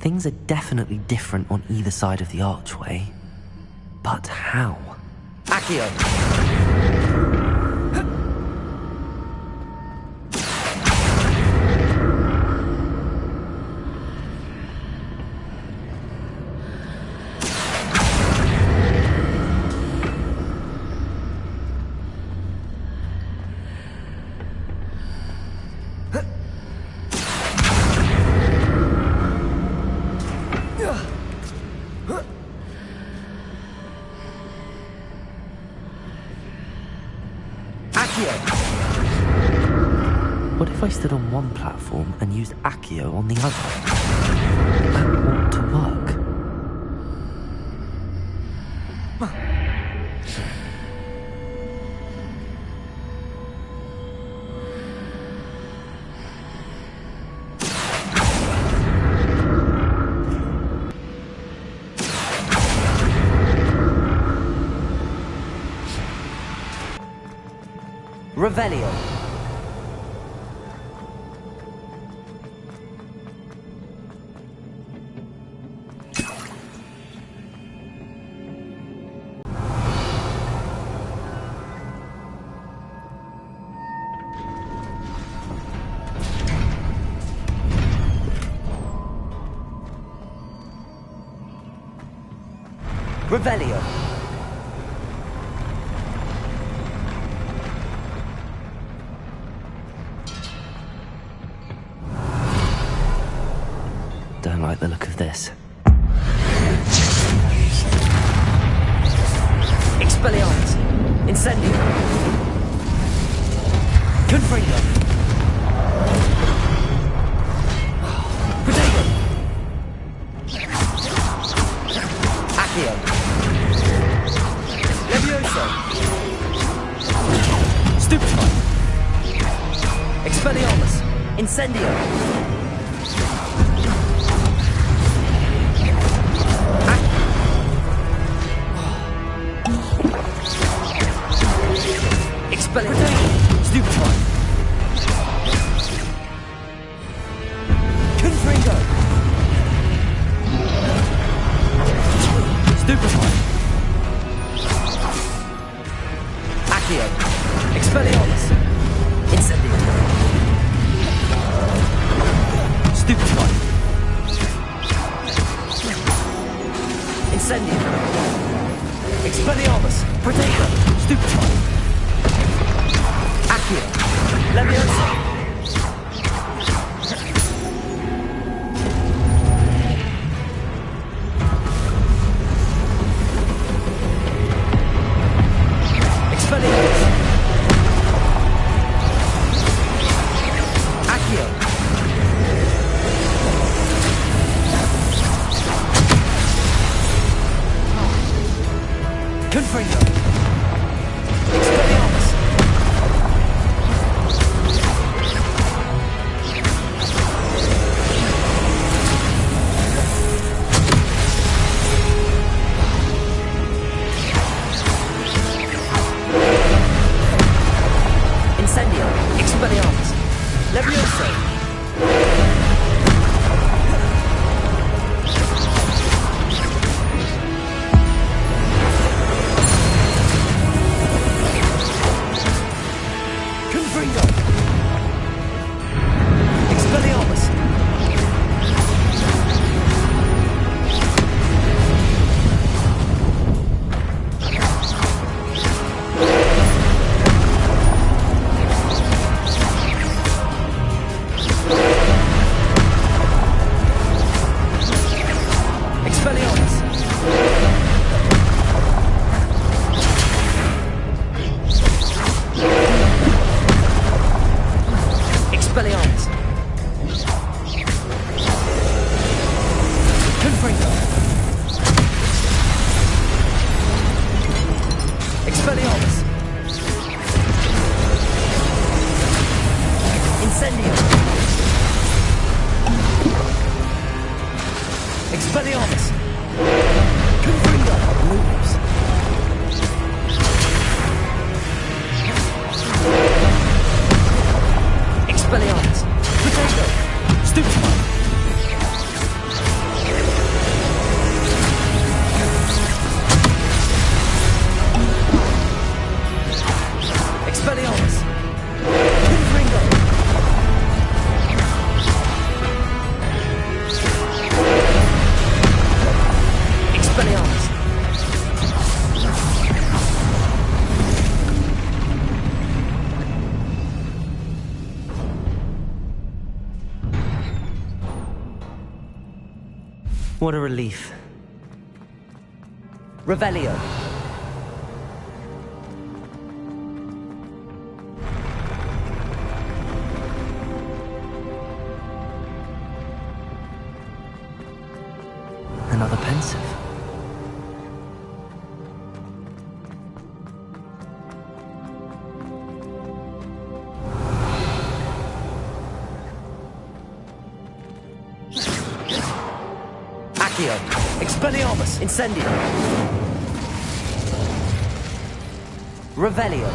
Things are definitely different on either side of the archway. But how? Accio! What if I stood on one platform and used Accio on the other? That ought to work. Revelio. Revelio. Don't like the look of this. Expelliarmus! Incendio! Confringo! Protego! Accio! Levioso! Stupefy! Expelliarmus! Incendio! Stupefy! Confringo! Stupefy! Accio! Expelliarmus! Incendio! Stupefy! Incendio! Expelliarmus! Protego! Stupefy! Accio! Levioso! Expelliarmus! Accio! Confringo! Expelliarmus! Incendio! Expelliarmus! Levioso! Expelliarmus! Confringo! Expelliarmus! Incendio! Expelliarmus! Confringo! Moves! Expelliarmus! Potato! Stupefy! Expelliarmus! Confringo! Expelliarmus! What a relief. Revelio. Another pensive. Accio. Expelliarmus. Incendio. Revelio.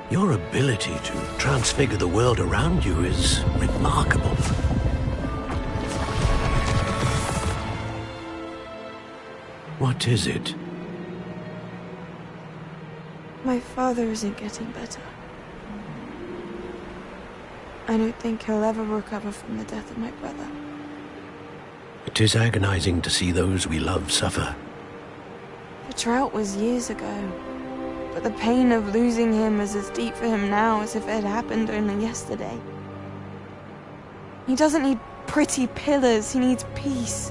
Your ability to transfigure the world around you is remarkable. What is it? My father isn't getting better. I don't think he'll ever recover from the death of my brother. It is agonizing to see those we love suffer. The drought was years ago, but the pain of losing him is as deep for him now as if it had happened only yesterday. He doesn't need pretty pillars, he needs peace.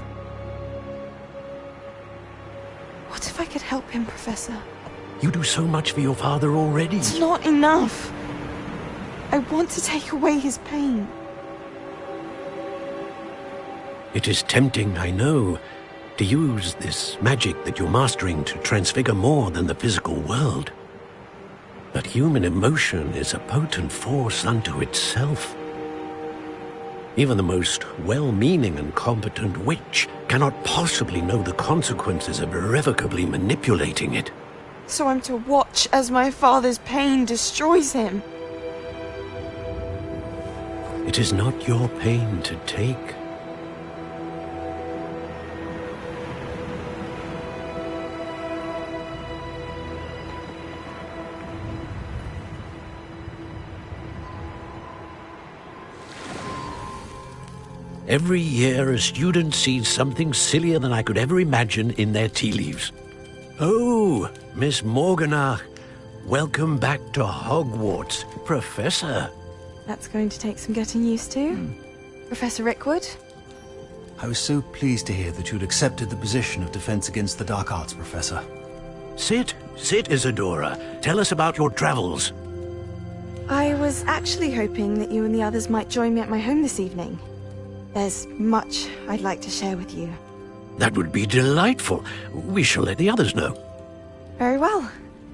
What if I could help him, Professor? You do so much for your father already. It's not enough. I want to take away his pain. It is tempting, I know, to use this magic that you're mastering to transfigure more than the physical world. But human emotion is a potent force unto itself. Even the most well-meaning and competent witch cannot possibly know the consequences of irrevocably manipulating it. So I'm to watch as my father's pain destroys him. It is not your pain to take. Every year, a student sees something sillier than I could ever imagine in their tea leaves. Oh, Miss Morganach, welcome back to Hogwarts, Professor. That's going to take some getting used to. Professor Rickwood? I was so pleased to hear that you'd accepted the position of Defense Against the Dark Arts, Professor. Sit, Isadora. Tell us about your travels. I was actually hoping that you and the others might join me at my home this evening. There's much I'd like to share with you. That would be delightful. We shall let the others know. Very well.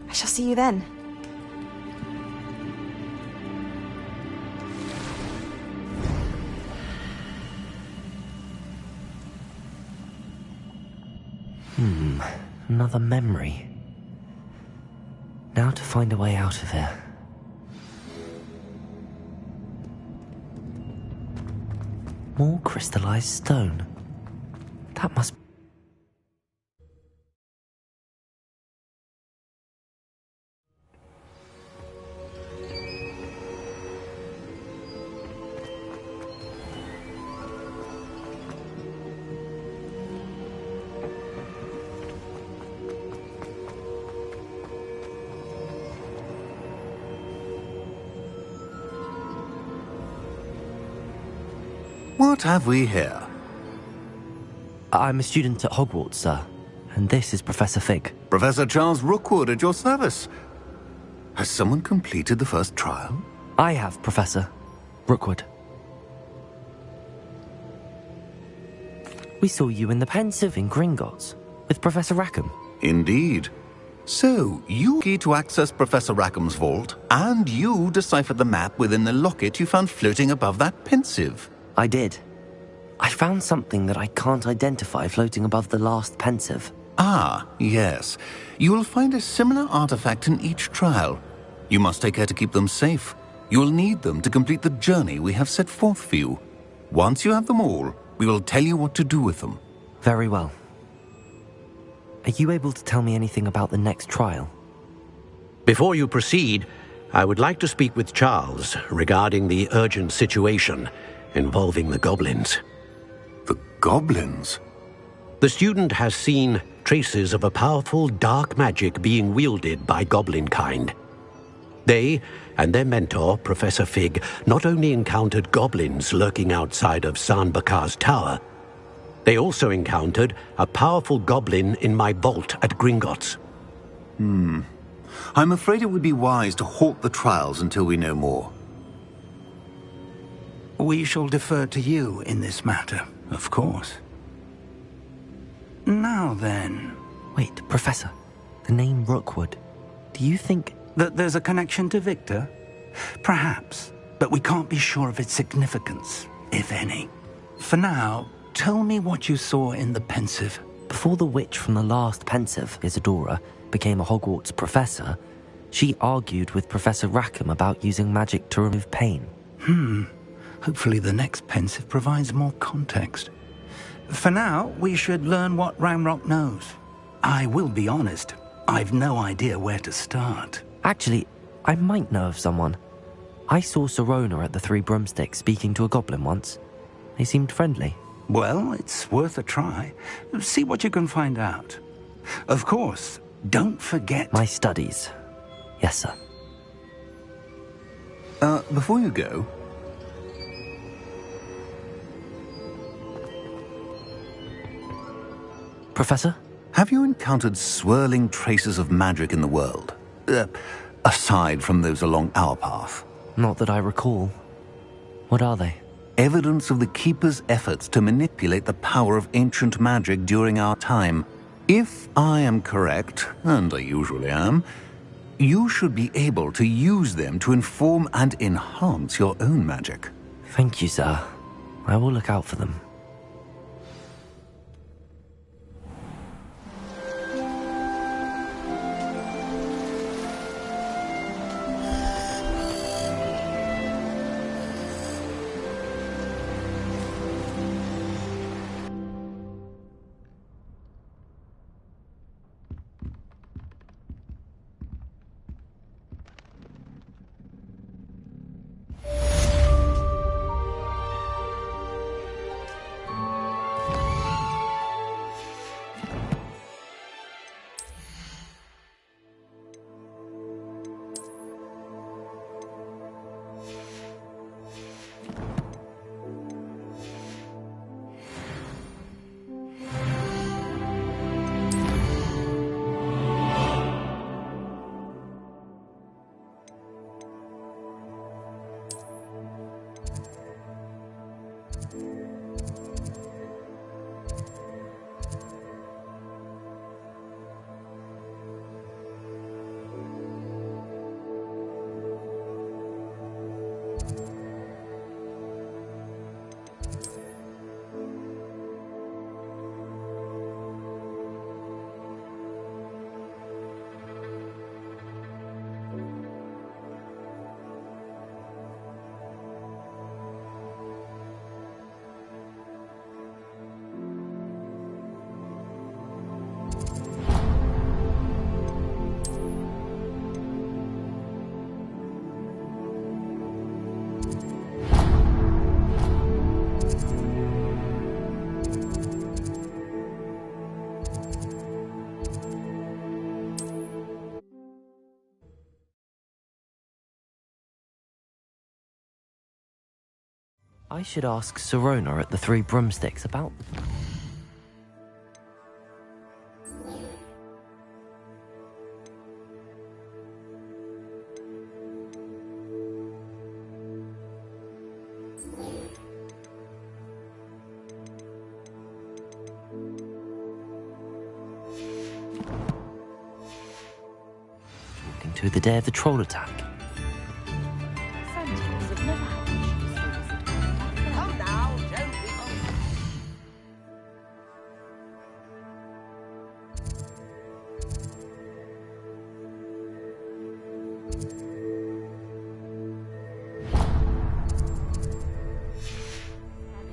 I shall see you then. Another memory. Now to find a way out of here. More crystallized stone. That must... What have we here? I'm a student at Hogwarts, sir. And this is Professor Fig. Professor Charles Rookwood at your service. Has someone completed the first trial? I have, Professor Rookwood. We saw you in the Pensive in Gringotts with Professor Rackham. Indeed. So, you key to access Professor Rackham's vault, and you deciphered the map within the locket you found floating above that Pensive. I did. I found something that I can't identify floating above the last Pensive. Ah, yes. You will find a similar artifact in each trial. You must take care to keep them safe. You will need them to complete the journey we have set forth for you. Once you have them all, we will tell you what to do with them. Very well. Are you able to tell me anything about the next trial? Before you proceed, I would like to speak with Charles regarding the urgent situation involving the goblins. The goblins? The student has seen traces of a powerful dark magic being wielded by goblin kind. They and their mentor, Professor Fig, not only encountered goblins lurking outside of Sanbakar's tower, they also encountered a powerful goblin in my vault at Gringotts. I'm afraid it would be wise to halt the trials until we know more. We shall defer to you in this matter, of course. Now then... Wait, Professor. The name Rookwood. Do you think... that there's a connection to Victor? Perhaps, but we can't be sure of its significance, if any. For now, tell me what you saw in the Pensive. Before the witch from the last Pensive, Isadora, became a Hogwarts professor, she argued with Professor Rackham about using magic to remove pain. Hopefully the next Pensive provides more context. For now, we should learn what Ranrock knows. I will be honest, I've no idea where to start. Actually, I might know of someone. I saw Sirona at the Three Broomsticks speaking to a goblin once. They seemed friendly. Well, it's worth a try. See what you can find out. Of course, don't forget... My studies. Yes, sir. Before you go... Professor? Have you encountered swirling traces of magic in the world? Aside from those along our path? Not that I recall. What are they? Evidence of the Keeper's efforts to manipulate the power of ancient magic during our time. If I am correct, and I usually am, you should be able to use them to inform and enhance your own magic. Thank you, sir. I will look out for them. I should ask Sirona at the Three Broomsticks about... Talking to the day of the troll attack. Come now, don't be...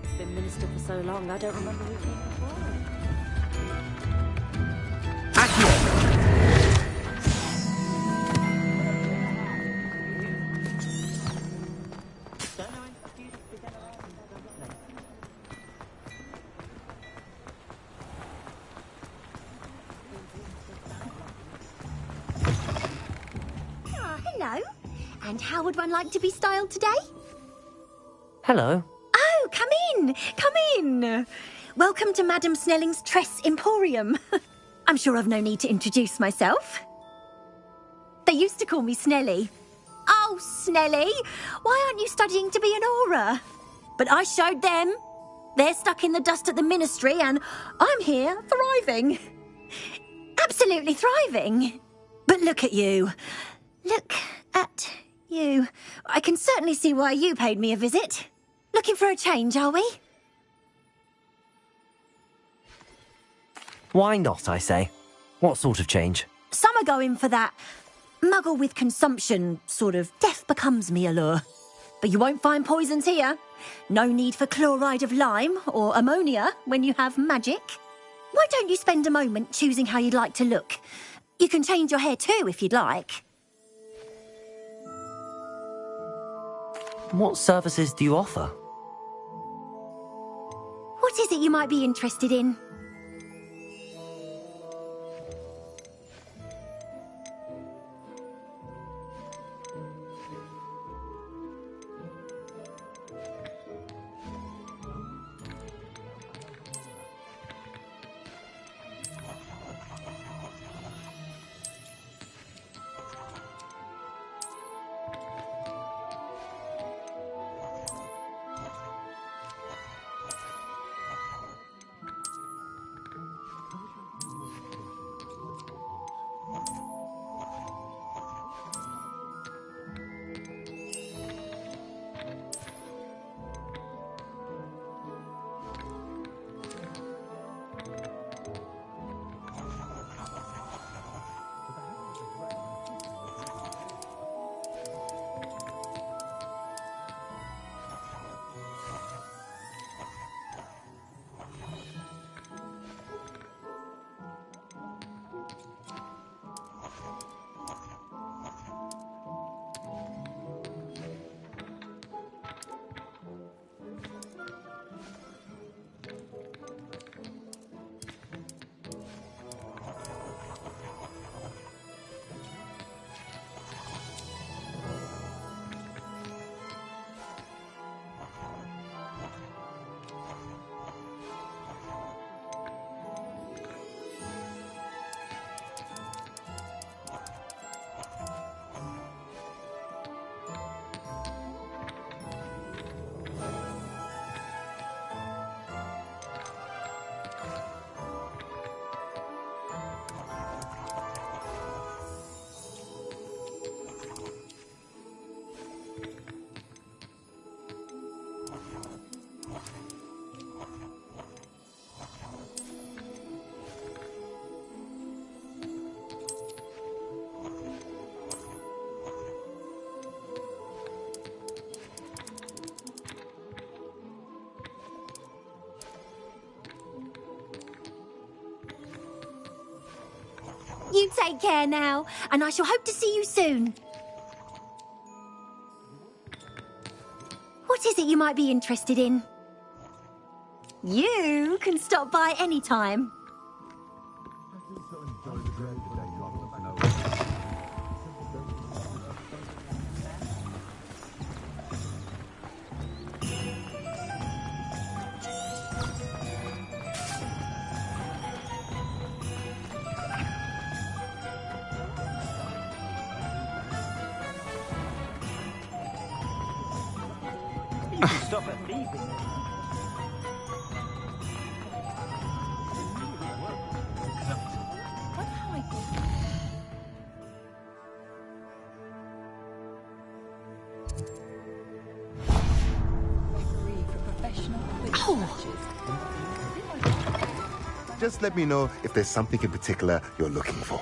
It's been minister for so long, I don't remember who came before. Hello. And how would one like to be styled today? Hello. Oh, come in. Come in. Welcome to Madame Snelling's Tress Emporium. I'm sure I've no need to introduce myself. They used to call me Snelly. Oh, Snelly, why aren't you studying to be an aura? But I showed them. They're stuck in the dust at the ministry and I'm here thriving. Absolutely thriving. But look at you. Look at you. I can certainly see why you paid me a visit. Looking for a change, are we? Why not, I say? What sort of change? Some are going for that muggle with consumption, sort of death becomes me allure. But you won't find poisons here. No need for chloride of lime or ammonia when you have magic. Why don't you spend a moment choosing how you'd like to look? You can change your hair too if you'd like. What services do you offer? What is it you might be interested in? You take care now, and I shall hope to see you soon. What is it you might be interested in? You can stop by any time. You can stop at thieving. Just let me know if there's something in particular you're looking for.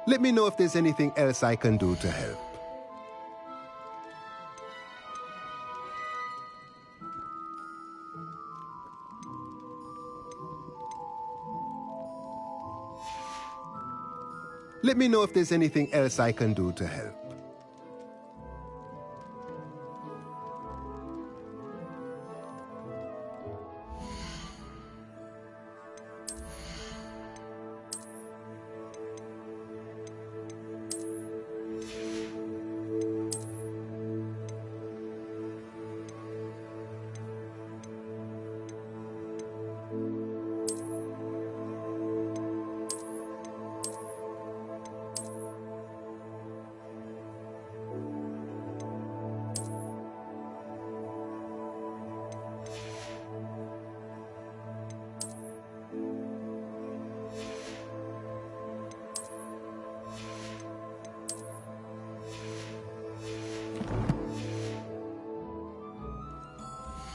Let me know if there's anything else I can do to help. Let me know if there's anything else I can do to help.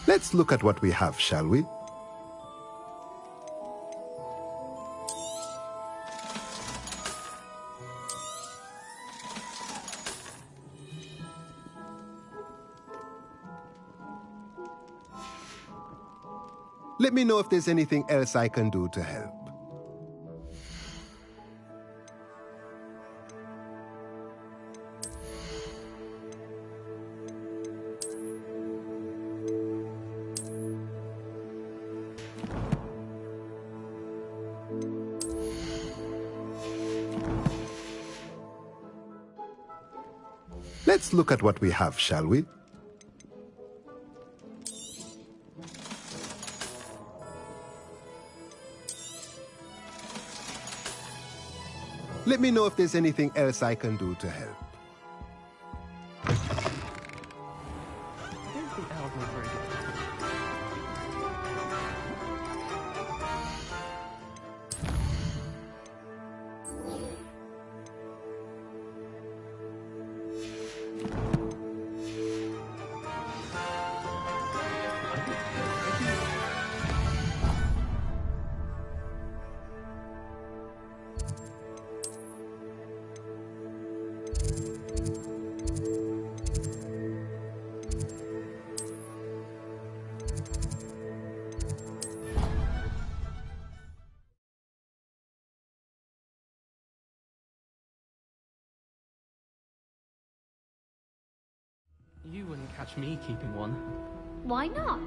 Let's look at what we have, shall we? Let me know if there's anything else I can do to help. Let's look at what we have, shall we? Let me know if there's anything else I can do to help. You wouldn't catch me keeping one. Why not?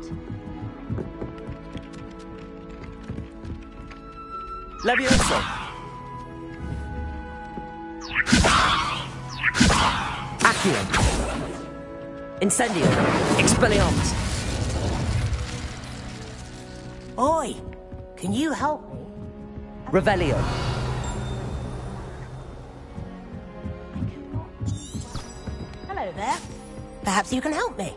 Levioso! Accio! Incendio! Expelliarmus! Oi! Can you help me? Revelio! Hello there. Perhaps you can help me.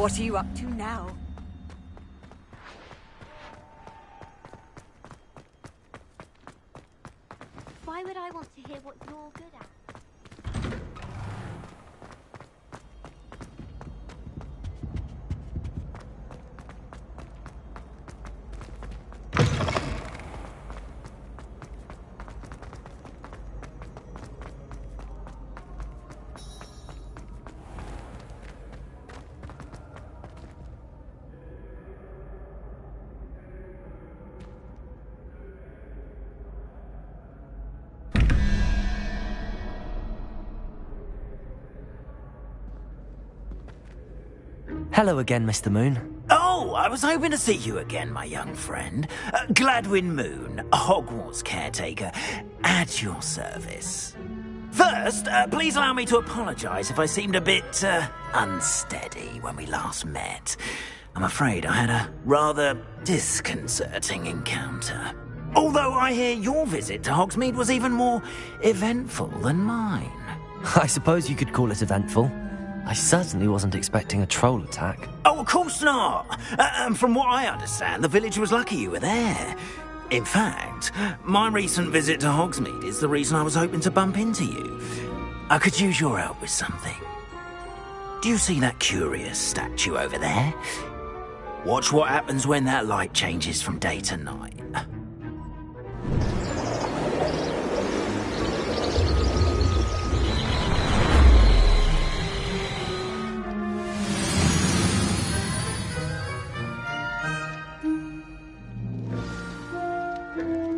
What are you up to now? Why would I want to hear what you're good at? Hello again, Mr. Moon. Oh, I was hoping to see you again, my young friend. Gladwin Moon, Hogwarts caretaker, at your service. First, please allow me to apologize if I seemed a bit, unsteady when we last met. I'm afraid I had a rather disconcerting encounter. Although I hear your visit to Hogsmeade was even more eventful than mine. I suppose you could call it eventful. I certainly wasn't expecting a troll attack. Oh, of course not. And from what I understand, the village was lucky you were there. In fact, my recent visit to Hogsmeade is the reason I was hoping to bump into you. I could use your help with something. Do you see that curious statue over there? Watch what happens when that light changes from day to night.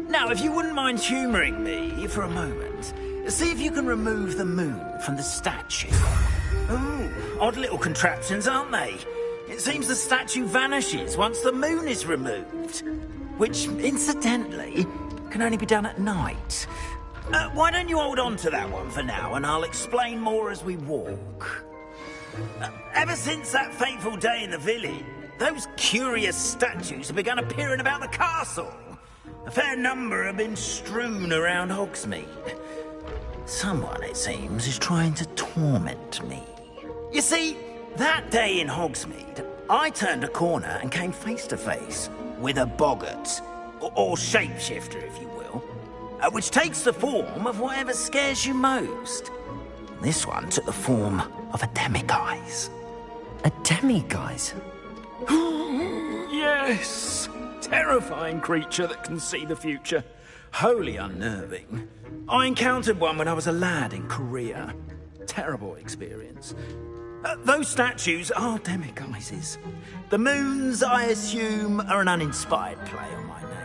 Now, if you wouldn't mind humouring me for a moment, see if you can remove the moon from the statue. Ooh, odd little contraptions, aren't they? It seems the statue vanishes once the moon is removed, which, incidentally, can only be done at night. Why don't you hold on to that one for now, and I'll explain more as we walk. Ever since that fateful day in the village, those curious statues have begun appearing about the castle. A fair number have been strewn around Hogsmeade. Someone, it seems, is trying to torment me. You see, that day in Hogsmeade, I turned a corner and came face to face with a boggart, or shapeshifter, if you will, which takes the form of whatever scares you most. This one took the form of a demiguise. A demiguise? Yes! Terrifying creature that can see the future. Wholly unnerving. I encountered one when I was a lad in Korea. Terrible experience. Those statues are demiguises. The moons, I assume, are an uninspired play on my name.